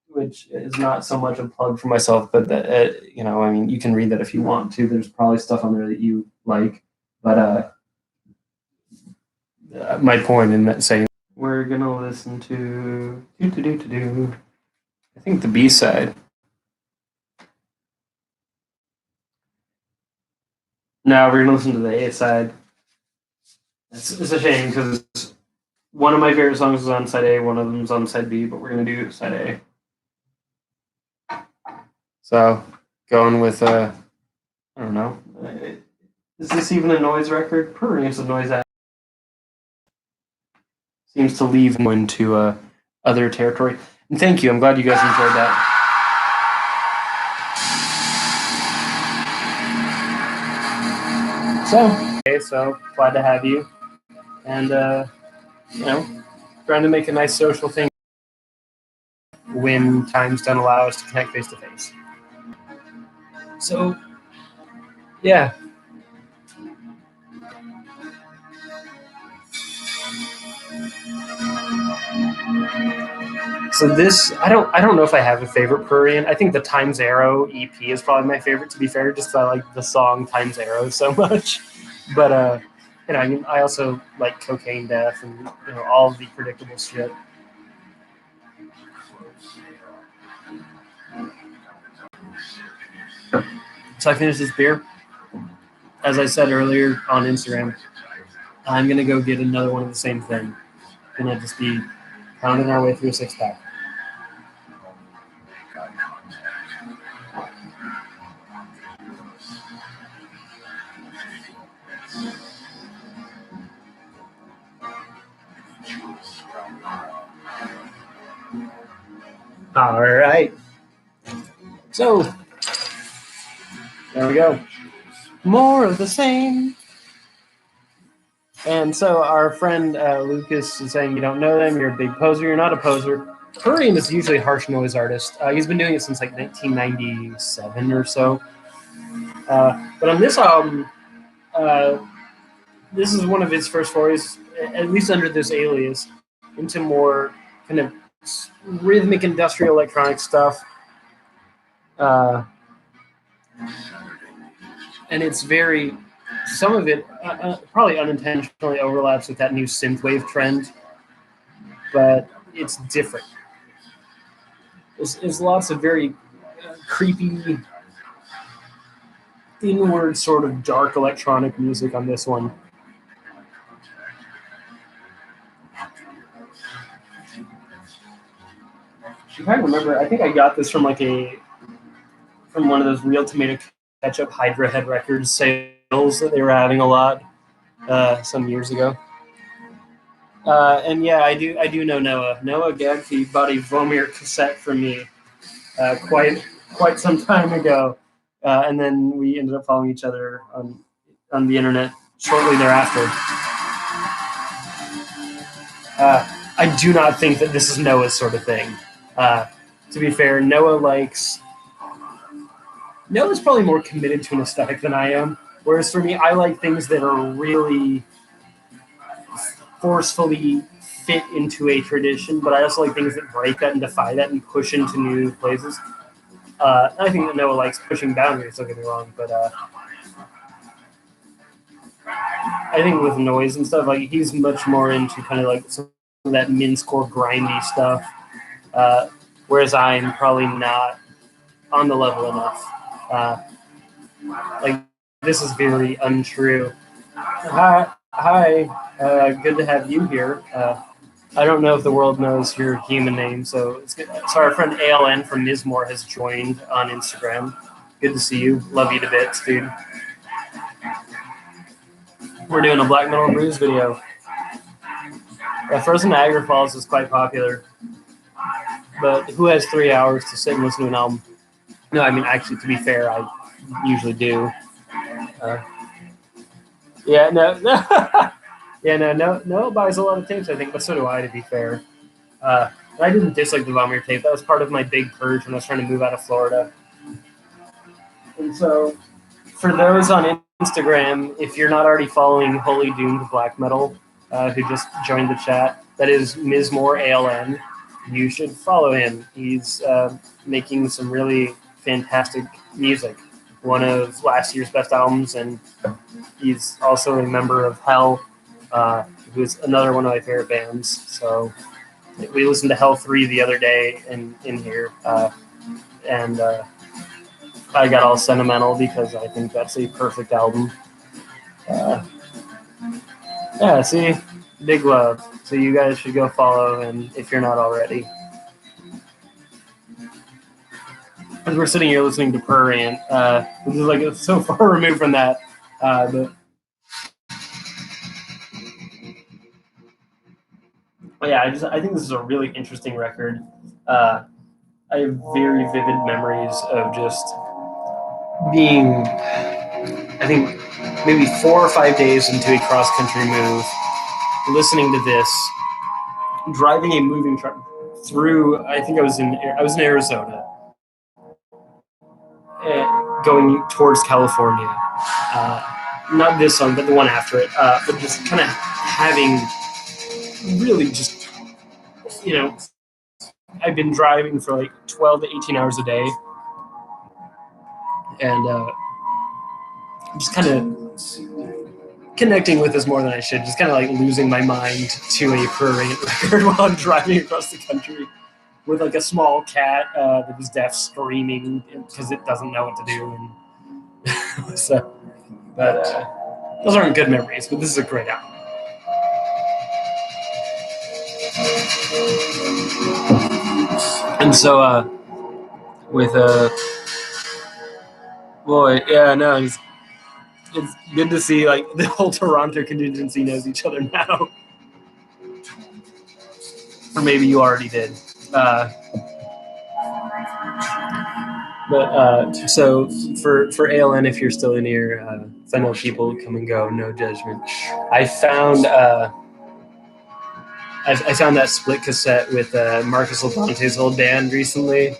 which is not so much a plug for myself, but that, I mean, you can read that if you want to. There's probably stuff on there that you like. But my point in that saying, we're going to listen to, I think the B-side. Now we're going to listen to the A-side. It's a shame because one of my favorite songs is on side A, one of them is on side B, but we're going to do side A. So going with, I don't know, is this even a noise record? Purring is a noise act. Seems to leave into other territory. And thank you. I'm glad you guys enjoyed that. So glad to have you. And, trying to make a nice social thing when times don't allow us to connect face to face. So, yeah. So this, I don't know if I have a favorite Prurian. I think the Times Arrow EP is probably my favorite, to be fair, just because I like the song Times Arrow so much. But I mean, I also like Cocaine Death and all of the predictable shit. So I finished this beer. As I said earlier on Instagram, I'm gonna go get another one of the same thing. Gonna just be pounding our way through a 6-pack. All right. So there we go. More of the same. And so our friend Lucas is saying you don't know them, you're a big poser. You're not a poser. Prurian is usually a harsh noise artist. He's been doing it since like 1997 or so. But on this album, this is one of his first forays, at least under this alias, into more kind of rhythmic industrial electronic stuff. And it's very, some of it probably unintentionally overlaps with that new synthwave trend, but it's different. There's lots of very creepy, inward sort of dark electronic music on this one. I'm trying to remember. I think I got this from from one of those Real Tomato Ketchup Hydra Head Records sales that they were having a lot some years ago. And yeah, I do know Noah. Noah Gadke bought a Vomir cassette from me quite some time ago, and then we ended up following each other on the internet shortly thereafter. I do not think that this is Noah's sort of thing. To be fair, Noah's probably more committed to an aesthetic than I am. Whereas for me, I like things that are really forcefully fit into a tradition, but I also like things that break that and defy that and push into new places. I think that Noah likes pushing boundaries, don't get me wrong, but I think with noise and stuff, like he's much more into kind of like some of that mincecore grindy stuff, whereas I'm probably not on the level enough. Like this is very untrue. Hi, good to have you here. I don't know if the world knows your human name, so it's good. So our friend ALN from Nismore has joined on Instagram. Good to see you. Love you to bits, dude. We're doing a Black Metal and Blues video. Frozen Niagara Falls is quite popular, but who has 3 hours to sit and listen to an album? No, I mean, actually, to be fair, I usually do. Yeah, no, no, it buys a lot of tapes, I think, but so do I, to be fair. I didn't dislike the Vomir tape. That was part of my big purge when I was trying to move out of Florida. And so, for those on Instagram, if you're not already following Holy Doomed Black Metal, who just joined the chat, that is Ms. Moore ALN, you should follow him. He's making some really fantastic music. One of last year's best albums, and he's also a member of Hell, who's another one of my favorite bands. So we listened to Hell 3 the other day in here, and I got all sentimental because I think that's a perfect album. Yeah, see, big love. So you guys should go follow him if you're not already. As we're sitting here listening to Prurient, this is like so far removed from that, but yeah, I think this is a really interesting record. I have very vivid memories of just being, I think, maybe 4 or 5 days into a cross-country move, listening to this, driving a moving truck through. I think I was in Arizona, going towards California. Not this song, but the one after it. But just kind of having really just, I've been driving for like 12 to 18 hours a day, and just kind of connecting with this more than I should. Just kind of like losing my mind to a Prurient record while I'm driving across the country with like a small cat that is deaf screaming because it doesn't know what to do. And so, but those aren't good memories, but this is a great album. And so, with boy, yeah, no, it's good to see like the whole Toronto contingency knows each other now, or maybe you already did. But so for ALN, if you're still in here, I know people come and go, no judgment. I found I found that split cassette with Marcus Laponte's old band recently.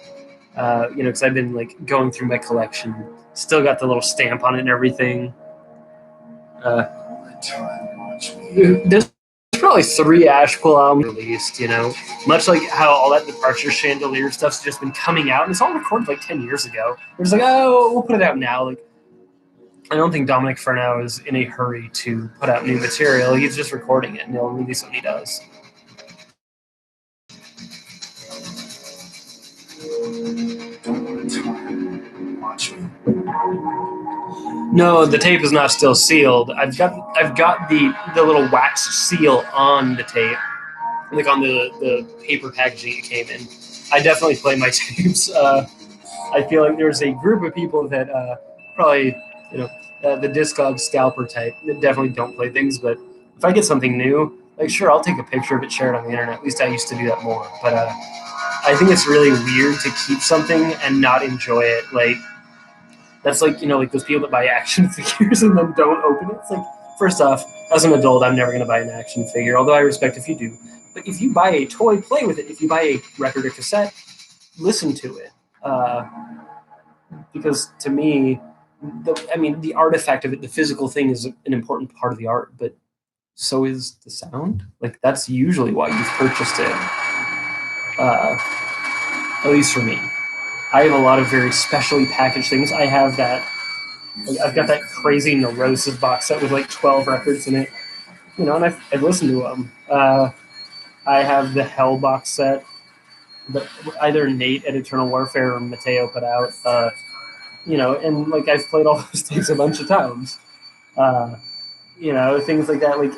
Because I've been like going through my collection. Still got the little stamp on it and everything. There's probably 3 Ashquill albums released, much like how all that Departure Chandelier stuff's just been coming out, and it's all recorded like 10 years ago. We're just like, oh, we'll put it out now. Like, I don't think Dominic Furnow is in a hurry to put out new material. He's just recording it, and he'll release what he does. No, the tape is not still sealed. I've got the little wax seal on the tape, like on the paper packaging it came in. I definitely play my tapes. I feel like there's a group of people that probably, the Discog scalper type that definitely don't play things. But if I get something new, like sure, I'll take a picture of it, share it on the internet. At least I used to do that more. But I think it's really weird to keep something and not enjoy it. Like, that's like, like those people that buy action figures and then don't open it. It's like, first off, as an adult, I'm never going to buy an action figure, although I respect if you do. But if you buy a toy, play with it. If you buy a record or cassette, listen to it. Because to me, the artifact of it, the physical thing is an important part of the art, but so is the sound. Like, that's usually why you've purchased it. At least for me. I have a lot of very specially packaged things. I have that. I've got that crazy Neurosis box set with like 12 records in it, and I've listened to them. I have the Hell box set that either Nate at Eternal Warfare or Mateo put out. And like I've played all those things a bunch of times. Things like that. Like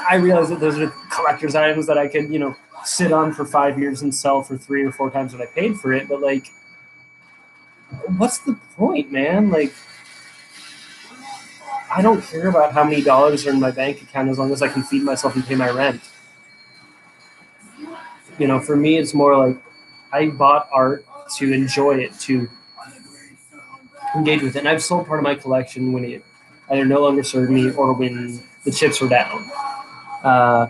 I realize that those are collector's items that I could, sit on for 5 years and sell for 3 or 4 times what I paid for it. But like, what's the point, man? Like, I don't care about how many dollars are in my bank account as long as I can feed myself and pay my rent. For me, it's more like I bought art to enjoy it, to engage with it. And I've sold part of my collection when it either no longer served me or when the chips were down. Uh,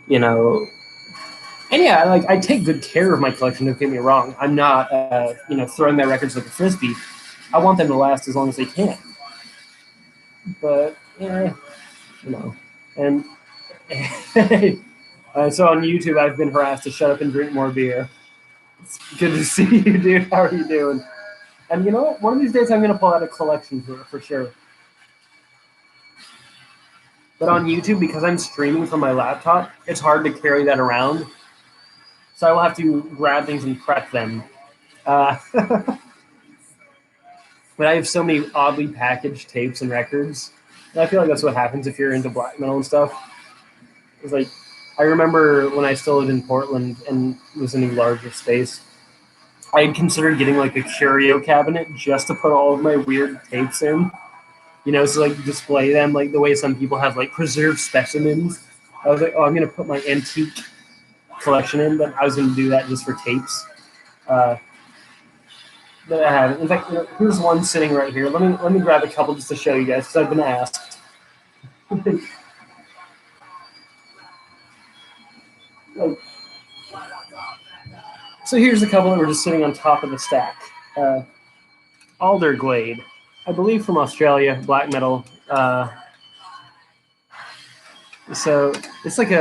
you know, and yeah, like I take good care of my collection. Don't get me wrong. I'm not, throwing my records like a frisbee. I want them to last as long as they can. But yeah, and so on YouTube, I've been harassed to shut up and drink more beer. It's good to see you, dude. How are you doing? And you know what? One of these days, I'm gonna pull out a collection for sure. But on YouTube, because I'm streaming from my laptop, it's hard to carry that around. So I will have to grab things and prep them. But I have so many oddly packaged tapes and records. And I feel like that's what happens if you're into black metal and stuff. It's like, I remember when I still lived in Portland and was in a larger space, I had considered getting like a curio cabinet just to put all of my weird tapes in. So like display them like the way some people have like preserved specimens. I was like, oh, I'm gonna put my antique collection in, but I was gonna do that just for tapes. But I haven't. In fact, here's one sitting right here. Let me grab a couple just to show you guys because I've been asked. So here's a couple that were just sitting on top of the stack. Alderglade, I believe from Australia, black metal. So it's like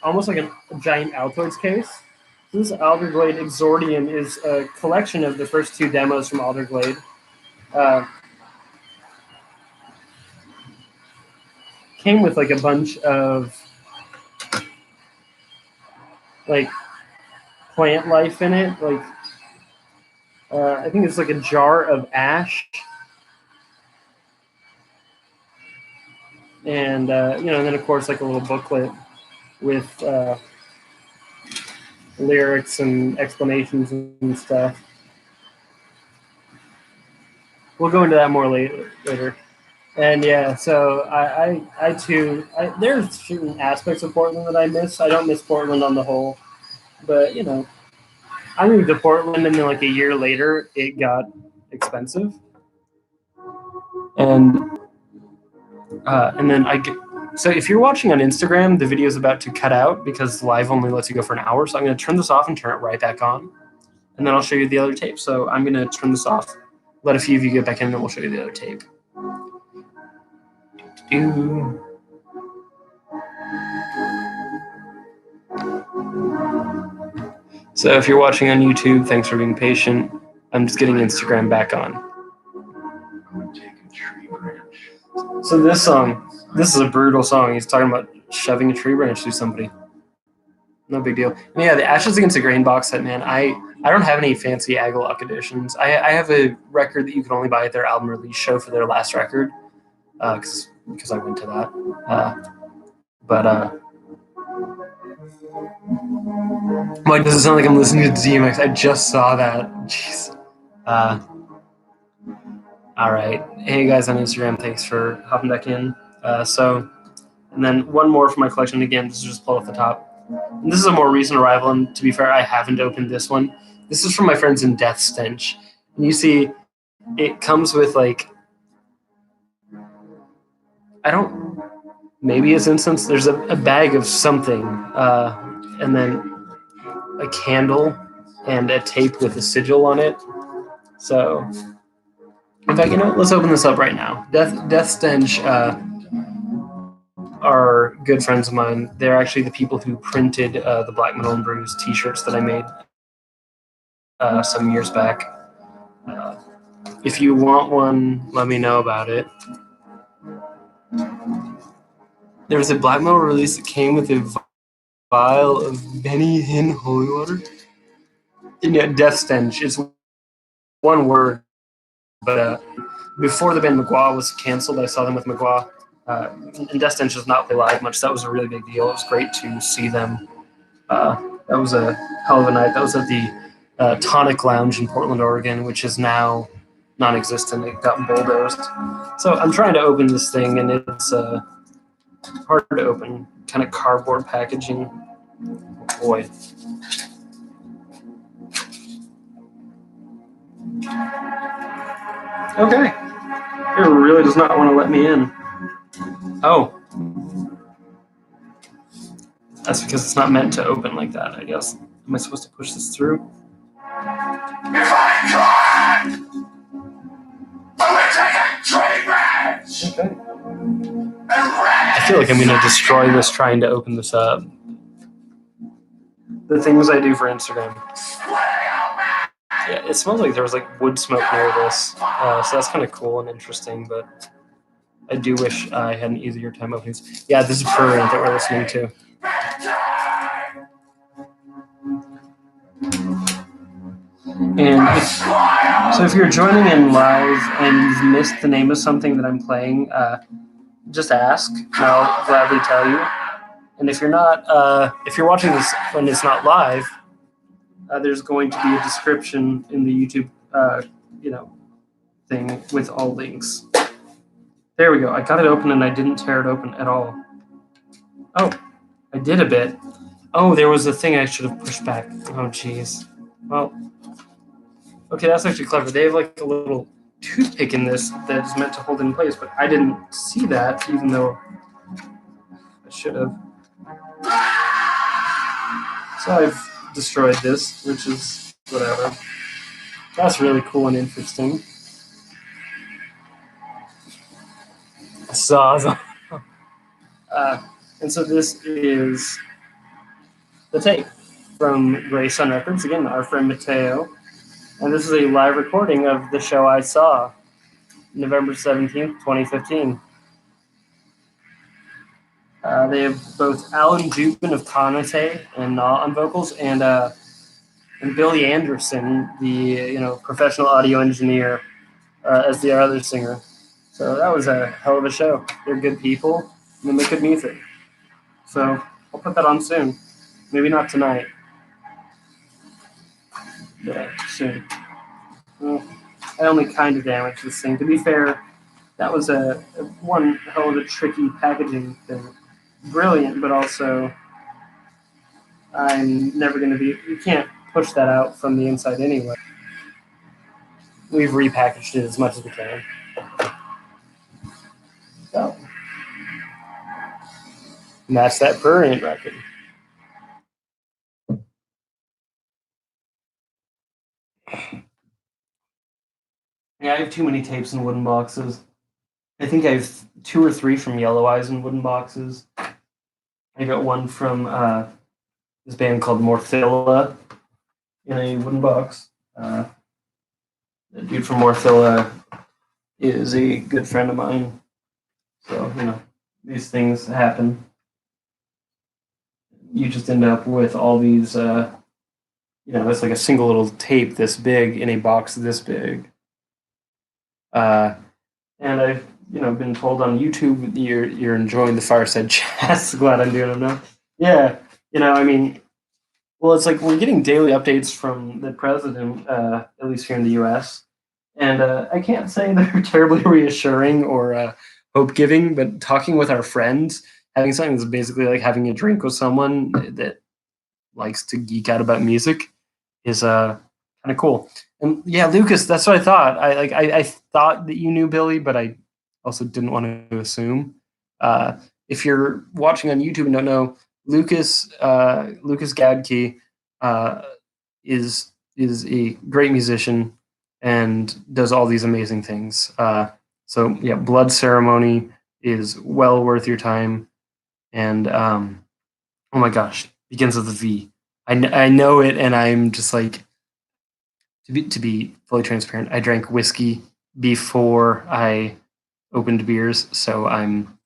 almost like a giant Altoids case. This Alderglade Exordium is a collection of the first two demos from Alderglade. Came with like a bunch of like plant life in it. Like I think it's like a jar of ash, and and then of course like a little booklet with lyrics and explanations and stuff. We'll go into that more later. And yeah, so I too, there's certain aspects of Portland that I miss. I don't miss Portland on the whole, but I moved to Portland and then like a year later it got expensive, and then so if you're watching on Instagram, the video is about to cut out because live only lets you go for an hour. So I'm going to turn this off and turn it right back on, and then I'll show you the other tape. So I'm going to turn this off, let a few of you get back in, and then we'll show you the other tape. So if you're watching on YouTube, thanks for being patient. I'm just getting Instagram back on. So this is a brutal song. He's talking about shoving a tree branch through somebody. No big deal. And yeah, the Ashes Against the Grain box set, man. I don't have any fancy Agalloch editions. I have a record that you can only buy at their album release show for their last record, because I went to that. Why does it sound like I'm listening to DMX? I just saw that. Jeez. All right. Hey guys on Instagram, thanks for hopping back in. And then one more from my collection. Again, this is just pull off the top. And this is a more recent arrival, and to be fair, I haven't opened this one. This is from my friends in Death Stench. And you see, it comes with like, maybe it's incense. There's a bag of something, and then a candle and a tape with a sigil on it. So, in fact, let's open this up right now. Death Stench are good friends of mine. They're actually the people who printed the Black Metal and Brews t-shirts that I made some years back. If you want one, let me know about it. There was a Black Metal release that came with a vial of Benny Hinn holy water. And yeah, Death Stench. It's one word, but before the band Magua was canceled, I saw them with Magua. And Death Stench does not play live much. That was a really big deal. It was great to see them. That was a hell of a night. That was at the Tonic Lounge in Portland, Oregon, which is now non-existent. It got bulldozed. So I'm trying to open this thing, and it's hard to open. Kind of cardboard packaging. Oh, boy. Okay. It really does not want to let me in. Oh. That's because it's not meant to open like that, I guess. Am I supposed to push this through? If I could, okay. I feel like I'm going to destroy this trying to open this up. The things I do for Instagram. Yeah, it smells like there was like wood smoke near this. So that's kind of cool and interesting, but I do wish I had an easier time opening this. Yeah, this is purring that we're listening to. And so if you're joining in live and you've missed the name of something that I'm playing, just ask, and I'll gladly tell you. And if you're not, if you're watching this when it's not live, there's going to be a description in the YouTube, thing with all links. There we go. I got it open and I didn't tear it open at all. Oh, I did a bit. Oh, there was a thing I should have pushed back. Oh, jeez. Well, okay, that's actually clever. They have like a little toothpick in this that is meant to hold it in place, but I didn't see that, even though I should have. So I've destroyed this, which is whatever. That's really cool and interesting. Awesome. And so this is the tape from Grey Sun Records. Again, our friend Mateo. And this is a live recording of the show I saw, November 17th, 2015. They have both Alan Jubin of Conate and Gnaw on vocals, and Billy Anderson, the professional audio engineer, as the other singer. So that was a hell of a show. They're good people, and they make good music. So I'll put that on soon. Maybe not tonight, but soon. Well, I only kind of damaged this thing. To be fair, that was one hell of a tricky packaging thing. Brilliant, but also I'm never going to be. You can't push that out from the inside anyway. We've repackaged it as much as we can. So, and that's that Prurient record. Yeah, I have too many tapes in wooden boxes. I think I have 2 or 3 from Yellow Eyes in wooden boxes. I got one from this band called Morphilla in a wooden box. The dude from Morphilla is a good friend of mine. So, these things happen. You just end up with all these, it's like a single little tape this big in a box this big. And I've, been told on YouTube you're enjoying the fireside chats. Glad I'm doing them now. Yeah, well, it's like we're getting daily updates from the president, at least here in the U.S. And I can't say they're terribly reassuring or hope-giving, but talking with our friends, having something that's basically like having a drink with someone that likes to geek out about music is kind of cool. And yeah, Lucas, that's what I thought. I thought that you knew Billy, but I also didn't want to assume. If you're watching on YouTube and don't know, Lucas Gadke is a great musician and does all these amazing things. So yeah, Blood Ceremony is well worth your time. And oh my gosh, begins with a V. I know it, and I'm just like, to be fully transparent, I drank whiskey before I opened beers, so I'm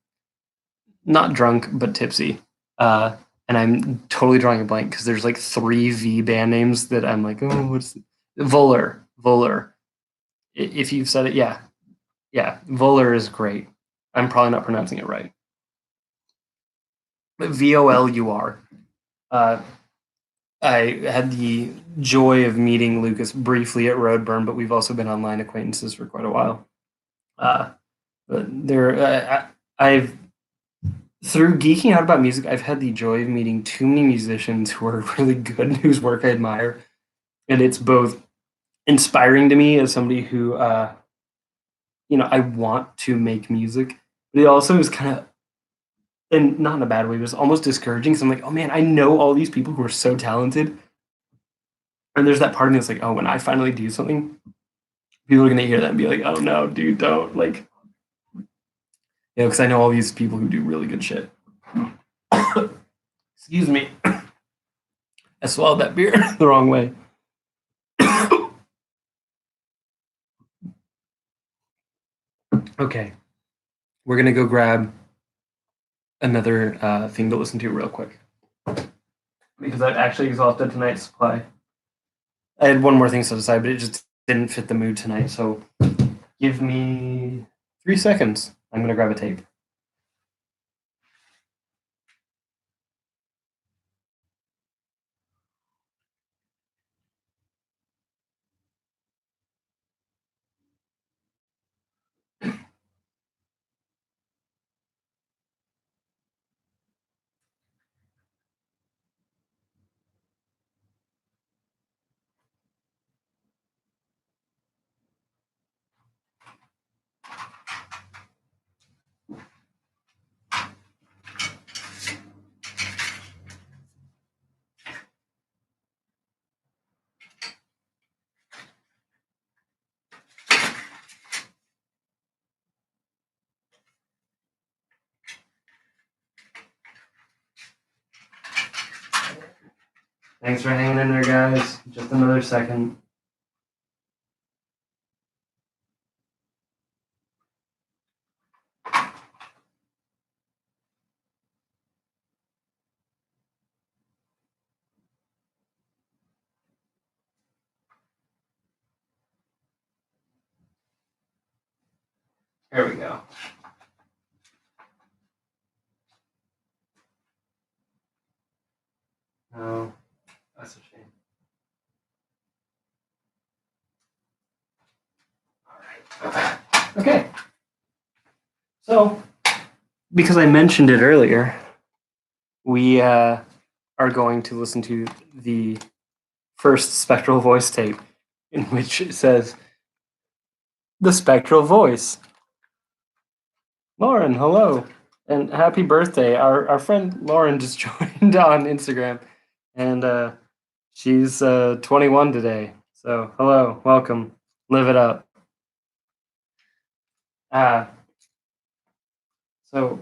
not drunk but tipsy. And I'm totally drawing a blank because there's like 3 V band names that I'm like, oh, what's Voller. If you've said it, yeah, Voller is great. I'm probably not pronouncing it right, but VOLUR. I had the joy of meeting Lucas briefly at Roadburn, but we've also been online acquaintances for quite a while. But I've through geeking out about music, I've had the joy of meeting too many musicians who are really good and whose work I admire, and it's both inspiring to me as somebody who, I want to make music, but it also is kind of, and not in a bad way, but it's almost discouraging. So I'm like, oh man, I know all these people who are so talented, and there's that part of me that's like, oh, when I finally do something, people are gonna hear that and be like, oh no, dude, don't like, because I know all these people who do really good shit. Excuse me, I swallowed that beer the wrong way. Okay, we're gonna go grab another thing to listen to real quick because I've actually exhausted tonight's supply. I had one more thing set aside, but it just didn't fit the mood tonight. So give me 3 seconds. I'm gonna grab a tape. Thanks for hanging in there, guys. Just another second. There we go. Oh, that's a shame. All right. Okay. So, because I mentioned it earlier, we are going to listen to the first Spectral Voice tape, in which it says, "The Spectral Voice. Lauren, hello, and happy birthday." Our friend Lauren just joined on Instagram, and she's 21 today. So hello, welcome, live it up. So,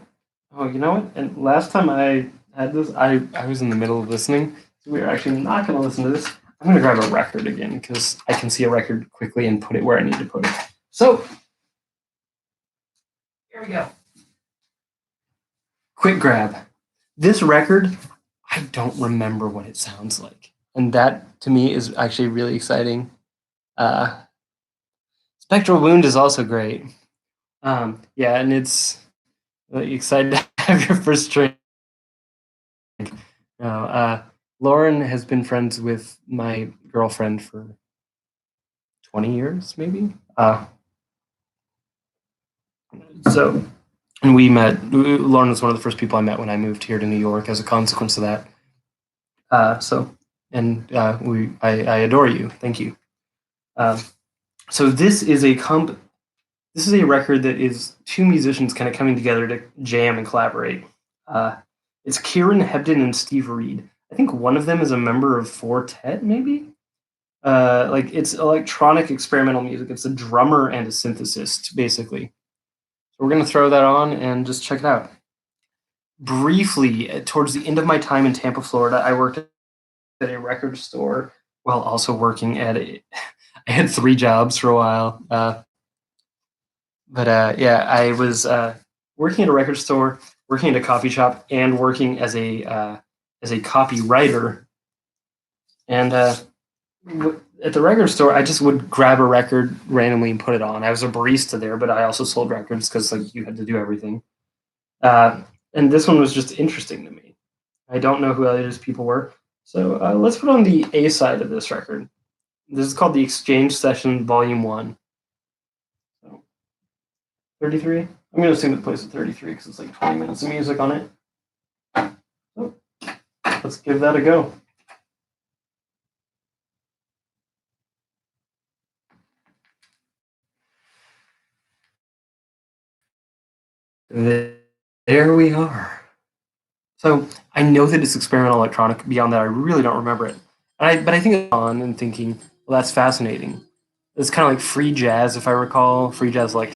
oh, you know what? And last time I had this, I was in the middle of listening, so we are actually not going to listen to this. I'm going to grab a record again because I can see a record quickly and put it where I need to put it. So, here we go. Quick grab. This record, I don't remember what it sounds like. And that, to me, is actually really exciting. Spectral Wound is also great. Yeah, and it's excited to have your first drink. Lauren has been friends with my girlfriend for 20 years, maybe. So, and we met. Lauren was one of the first people I met when I moved here to New York as a consequence of that. I adore you. Thank you. So this is a record that is two musicians kind of coming together to jam and collaborate. It's Kieran Hebden and Steve Reed. I think one of them is a member of Fortet, maybe. It's electronic experimental music. It's a drummer and a synthesist, basically. So we're gonna throw that on and just check it out. Briefly, towards the end of my time in Tampa, Florida, I worked at a record store while also working at I had 3 jobs for a while. I was working at a record store, working at a coffee shop, and working as a copywriter. And at the record store, I just would grab a record randomly and put it on. I was a barista there, but I also sold records because you had to do everything. And this one was just interesting to me. I don't know who other people were, So let's put on the A side of this record. This is called the Exchange Session Volume 1. So 33? I'm going to assume it plays at 33 because it's like 20 minutes of music on it. So let's give that a go. There we are. So I know that it's experimental electronic. Beyond that, I really don't remember it. But I think it's on and thinking, well, that's fascinating. It's kind of like free jazz, if I recall. Free jazz, like.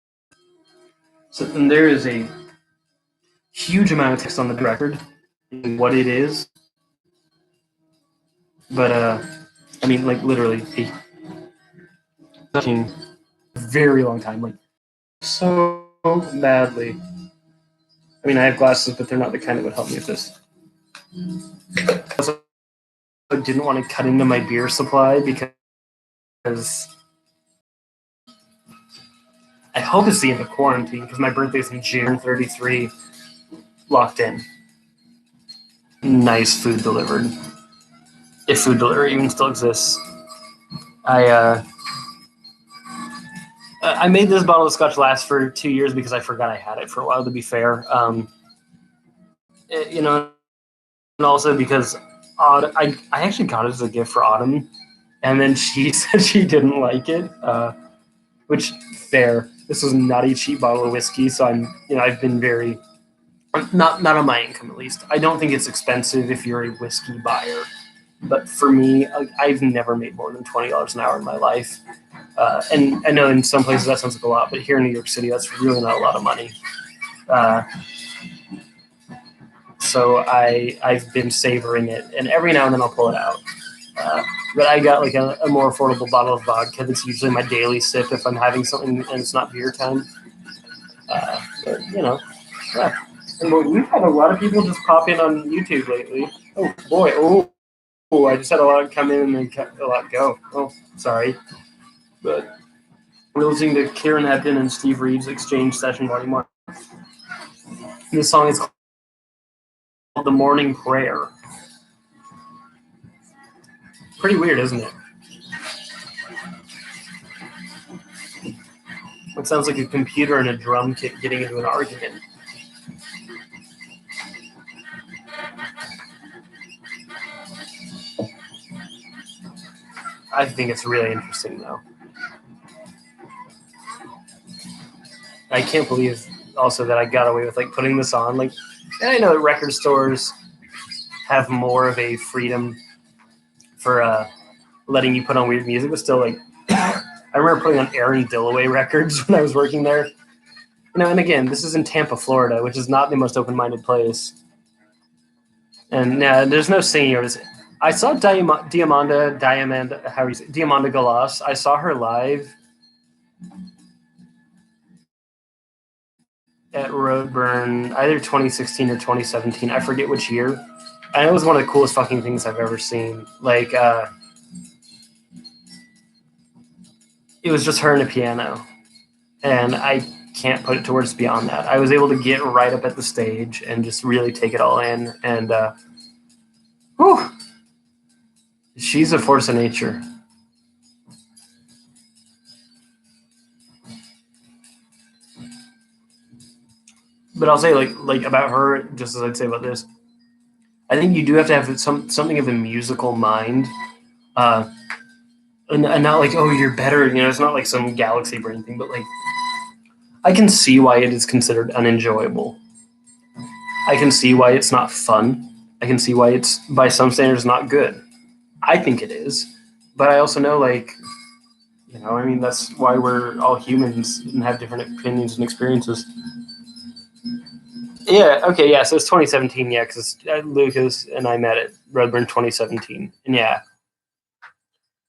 So and there is a huge amount of text on the record, what it is. But I mean, like literally a very long time, like so badly. I mean, I have glasses, but they're not the kind that would help me with this. I didn't want to cut into my beer supply because I hope it's the end of quarantine because my birthday's in June 33, locked in. Nice food delivered. If food delivery even still exists. I made this bottle of scotch last for 2 years because I forgot I had it for a while, to be fair. You know, and also because I actually got it as a gift for Autumn, and then she said she didn't like it, which, fair. This was not a cheap bottle of whiskey, so I've been very, not on my income at least. I don't think it's expensive if you're a whiskey buyer. But for me, I've never made more than $20 an hour in my life. And I know in some places that sounds like a lot, but here in New York City, that's really not a lot of money. So I've been savoring it, and every now and then I'll pull it out. But I got like a more affordable bottle of vodka that's usually my daily sip if I'm having something and it's not beer time. But, yeah. And we've had a lot of people just pop in on YouTube lately. Oh, boy. Oh, I just had a lot come in and then a lot go. Oh, sorry. But we're listening to Kieran Hebden and Steve Reeves' Exchange Session Volume 1. And this song is called The Morning Prayer. Pretty weird, isn't it? It sounds like a computer and a drum kit getting into an argument. I think it's really interesting, though. I can't believe also that I got away with like putting this on. Like, and I know that record stores have more of a freedom for letting you put on weird music, but still, like, I remember putting on Aaron Dillaway records when I was working there. And again, this is in Tampa, Florida, which is not the most open-minded place. And there's no singing. I saw Diamanda Galas. I saw her live at Roadburn, either 2016 or 2017. I forget which year. And it was one of the coolest fucking things I've ever seen. Like, it was just her and a piano. And I can't put it to words beyond that. I was able to get right up at the stage and just really take it all in. And, whew, she's a force of nature. But I'll say, like about her, just as I'd say about this, I think you do have to have something of a musical mind, and not like, oh, you're better. It's not like some galaxy brain thing, but like, I can see why it is considered unenjoyable. I can see why it's not fun. I can see why it's, by some standards, not good. I think it is, but I also know, like, that's why we're all humans and have different opinions and experiences. Yeah, okay, yeah, so it's 2017, yeah, because Lucas and I met at Redburn 2017, and yeah,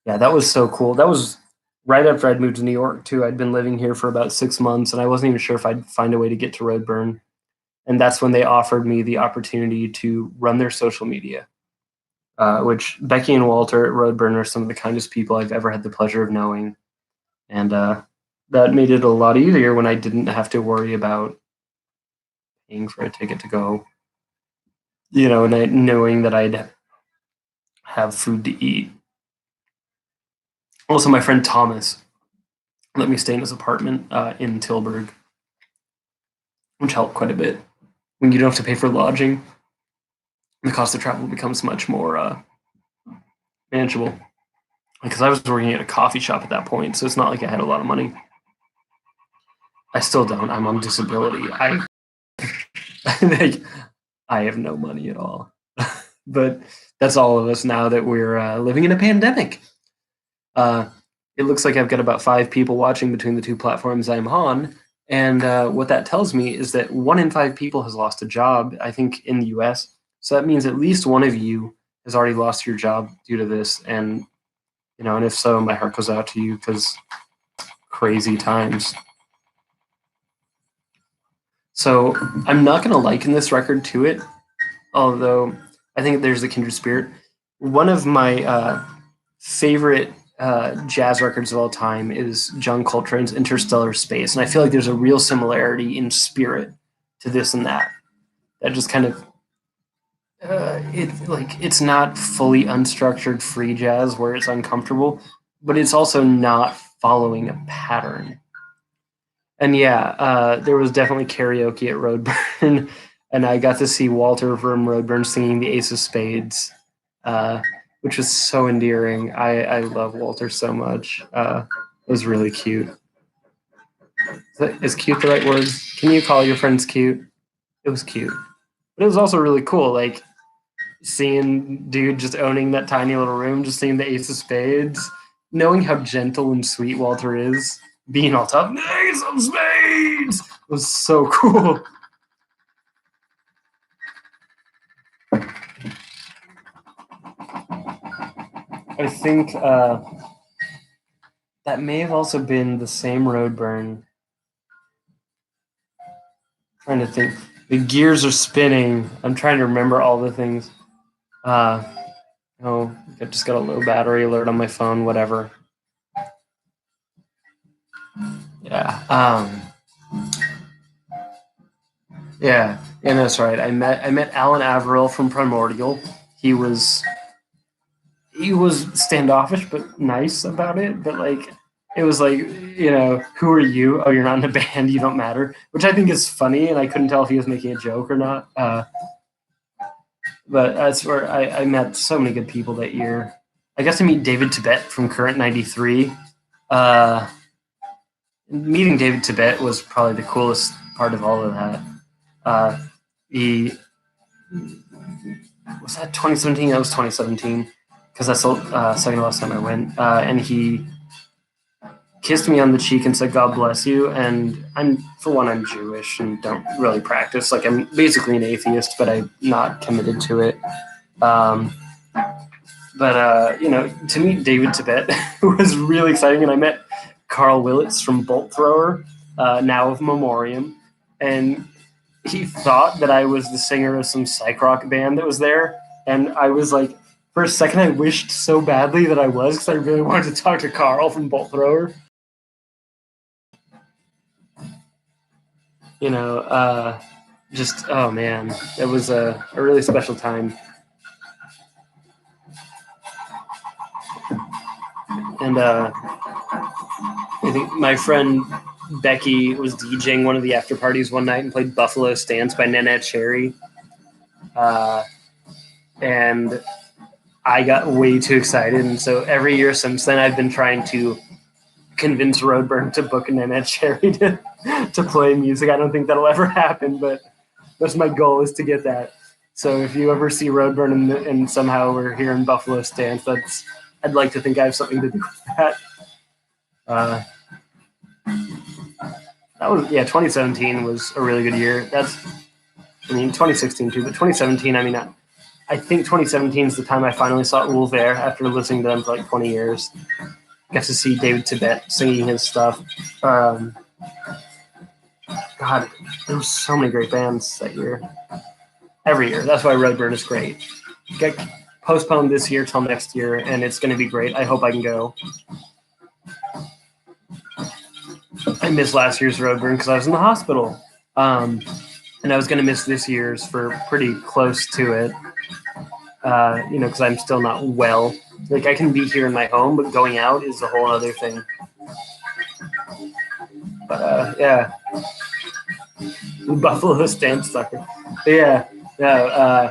that was so cool. That was right after I'd moved to New York, too. I'd been living here for about 6 months, and I wasn't even sure if I'd find a way to get to Redburn, and that's when they offered me the opportunity to run their social media, which Becky and Walter at Redburn are some of the kindest people I've ever had the pleasure of knowing, and that made it a lot easier when I didn't have to worry about paying for a ticket to go, and knowing that I'd have food to eat. Also, my friend Thomas let me stay in his apartment in Tilburg, which helped quite a bit. When you don't have to pay for lodging, the cost of travel becomes much more manageable. Because I was working at a coffee shop at that point, so it's not like I had a lot of money. I still don't. I'm on disability. I have no money at all. But that's all of us now that we're living in a pandemic. It looks like I've got about 5 people watching between the 2 platforms I'm on. And what that tells me is that 1 in 5 people has lost a job, I think, in the US. So that means at least one of you has already lost your job due to this. And, and if so, my heart goes out to you because crazy times. So I'm not going to liken this record to it, although I think there's a kindred spirit. One of my favorite jazz records of all time is John Coltrane's Interstellar Space, and I feel like there's a real similarity in spirit to this and that. That just kind of it's not fully unstructured free jazz where it's uncomfortable, but it's also not following a pattern. And yeah, there was definitely karaoke at Roadburn, and I got to see Walter from Roadburn singing the Ace of Spades, which was so endearing. I love Walter so much. It was really cute. Is cute the right word? Can you call your friends cute? It was cute. But it was also really cool, like seeing dude just owning that tiny little room, just seeing the Ace of Spades, knowing how gentle and sweet Walter is, being all tough, Ace of Spades was so cool. I think that may have also been the same Roadburn. Trying to think. The gears are spinning. I'm trying to remember all the things. I just got a low battery alert on my phone, whatever. Yeah. Yeah, that's right. I met Alan Averill from Primordial. He was standoffish but nice about it. But it was like, who are you? Oh, you're not in a band. You don't matter. Which I think is funny, and I couldn't tell if he was making a joke or not. But that's where I met so many good people that year. I got to meet David Tibet from Current 93. Meeting David Tibet was probably the coolest part of all of that. He was that 2017. That was 2017 because that's the second last time I went. And he kissed me on the cheek and said, "God bless you." And I'm Jewish and don't really practice. Like, I'm basically an atheist, but I'm not committed to it. To meet David Tibet was really exciting. And I met Carl Willits from Bolt Thrower, now of Memoriam. And he thought that I was the singer of some psych rock band that was there. And I was like, for a second, I wished so badly that I was, because I really wanted to talk to Carl from Bolt Thrower. Oh man, it was a really special time. And I think my friend Becky was DJing one of the after parties one night and played Buffalo Stance by Nanette Cherry. And I got way too excited. And so every year since then, I've been trying to convince Roadburn to book Nanette Cherry to play music. I don't think that'll ever happen, but that's my goal, is to get that. So if you ever see Roadburn and somehow we're here in Buffalo Stance, I'd like to think I have something to do with that. That was 2017 was a really good year. 2016 too, but 2017. I think 2017 is the time I finally saw Ulver after listening to them for like 20 years. Got to see David Tibet singing his stuff. God, there were so many great bands that year. Every year. That's why Roadburn is great. Get postponed this year till next year, and it's going to be great. I hope I can go. I missed last year's Roadburn because I was in the hospital. And I was going to miss this year's for pretty close to it. because I'm still not well. Like, I can be here in my home, but going out is a whole other thing. But yeah, Buffalo Stance sucker. But yeah, no.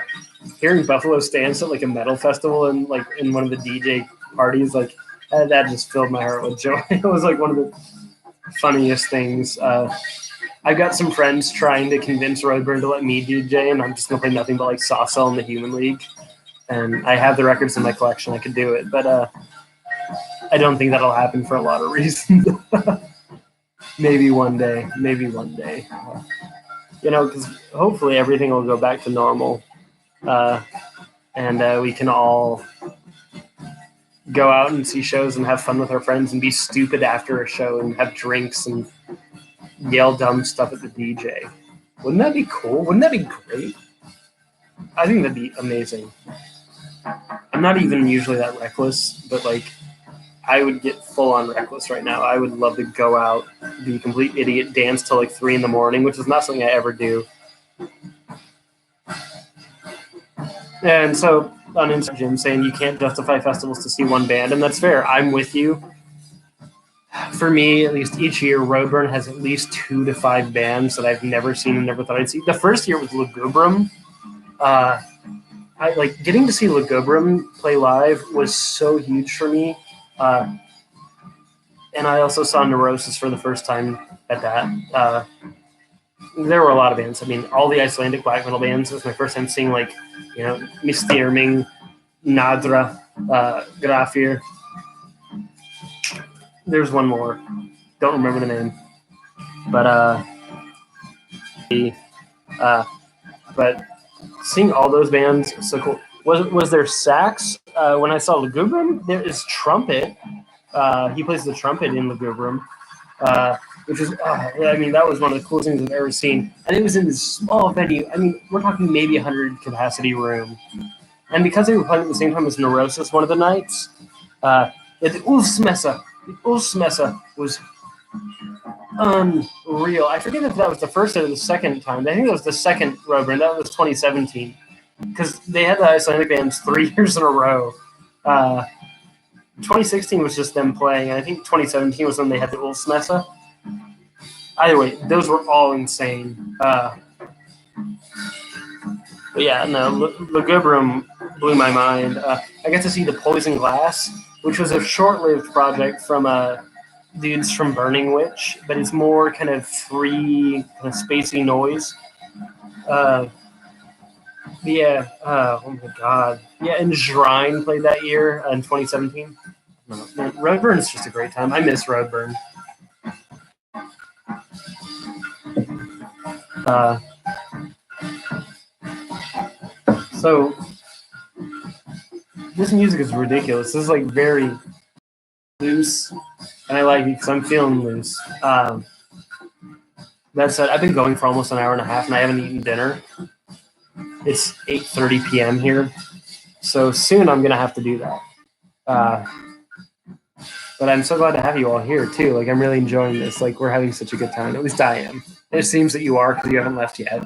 Hearing Buffalo Stance at like a metal festival and like in one of the DJ parties, like that just filled my heart with joy. It was like one of the funniest things. I've got some friends trying to convince Roadburn to let me DJ, and I'm just gonna play nothing but like Saucell in the Human League. And I have the records in my collection. I could do it, but I don't think that'll happen for a lot of reasons. Maybe one day. Because hopefully everything will go back to normal, and we can all go out and see shows and have fun with our friends and be stupid after a show and have drinks and yell dumb stuff at the DJ. Wouldn't that be cool? Wouldn't that be great? I think that'd be amazing. I'm not even usually that reckless, but like I would get full on reckless right now. I would love to go out, be a complete idiot, dance till like 3 a.m, which is not something I ever do. And so on Instagram saying you can't justify festivals to see one band, and that's fair. I'm with you. For me, at least each year, Roadburn has at least 2 to 5 bands that I've never seen and never thought I'd see. The first year was Lugubrum. I like getting to see Lugubrum play live was so huge for me. And I also saw Neurosis for the first time at that. There were a lot of bands. I mean, all the Icelandic black metal bands. It was my first time seeing Mistyrming, Nadra, Grafir. There's one more. Don't remember the name. But seeing all those bands so cool. Was there sax when I saw Lugubrum? There is trumpet. He plays the trumpet in Lugubrum, which is that was one of the coolest things I've ever seen. And it was in this small venue. I mean, we're talking maybe 100 capacity room. And because they were playing at the same time as Neurosis one of the nights, the Ulfsmessa was unreal. I forget if that was the first or the second time. I think that was the second Roadburn. That was 2017. Because they had the Icelandic bands 3 years in a row. 2016 was just them playing, and I think 2017 was when they had the Ulfsmessa. Either way, those were all insane. But yeah, no, Lugubrum blew my mind. I got to see the Poison Glass, which was a short-lived project from dudes from Burning Witch, but it's more kind of free, kind of spacey noise. Oh my god. Yeah, and Shrine played that year in 2017. No, Roadburn is just a great time. I miss Roadburn. So this music is ridiculous. This is like very loose, and I like it because I'm feeling loose. That said, I've been going for almost an hour and a half, and I haven't eaten dinner. It's 8:30 p.m. here, so soon I'm gonna have to do that. But I'm so glad to have you all here too. Like, I'm really enjoying this. Like, we're having such a good time. At least I am. It seems that you are because you haven't left yet.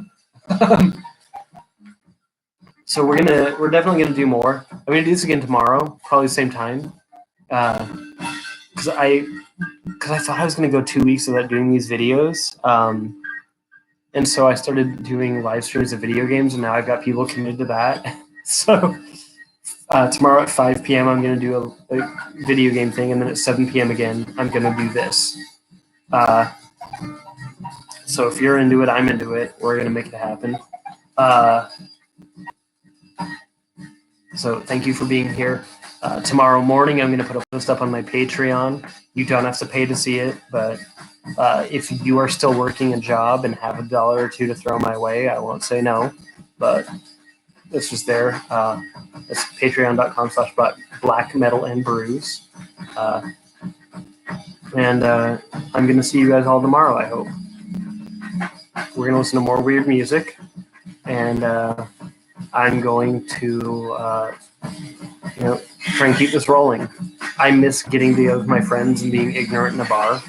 So we're definitely gonna do more. I'm gonna do this again tomorrow, probably the same time. Because I thought I was gonna go 2 weeks without doing these videos. And so I started doing live streams of video games, and now I've got people committed to that. So tomorrow at 5 p.m. I'm going to do a video game thing, and then at 7 p.m. again, I'm going to do this. So if you're into it, I'm into it. We're going to make it happen. So thank you for being here. Tomorrow morning, I'm going to put a post up on my Patreon. You don't have to pay to see it, but if you are still working a job and have $1 or $2 to throw my way, I won't say no, but it's just there. It's patreon.com/black metal and brews. And I'm going to see you guys all tomorrow, I hope. We're going to listen to more weird music, and I'm going to try and keep this rolling. I miss getting together with my friends and being ignorant in a bar.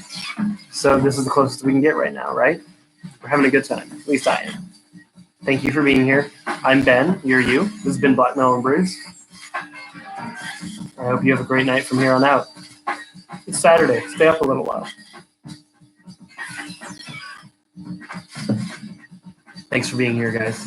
So this is the closest we can get right now, right? We're having a good time. At least I am. Thank you for being here. I'm Ben. You're you. This has been Black Melon Brews. I hope you have a great night from here on out. It's Saturday. Stay up a little while. Thanks for being here, guys.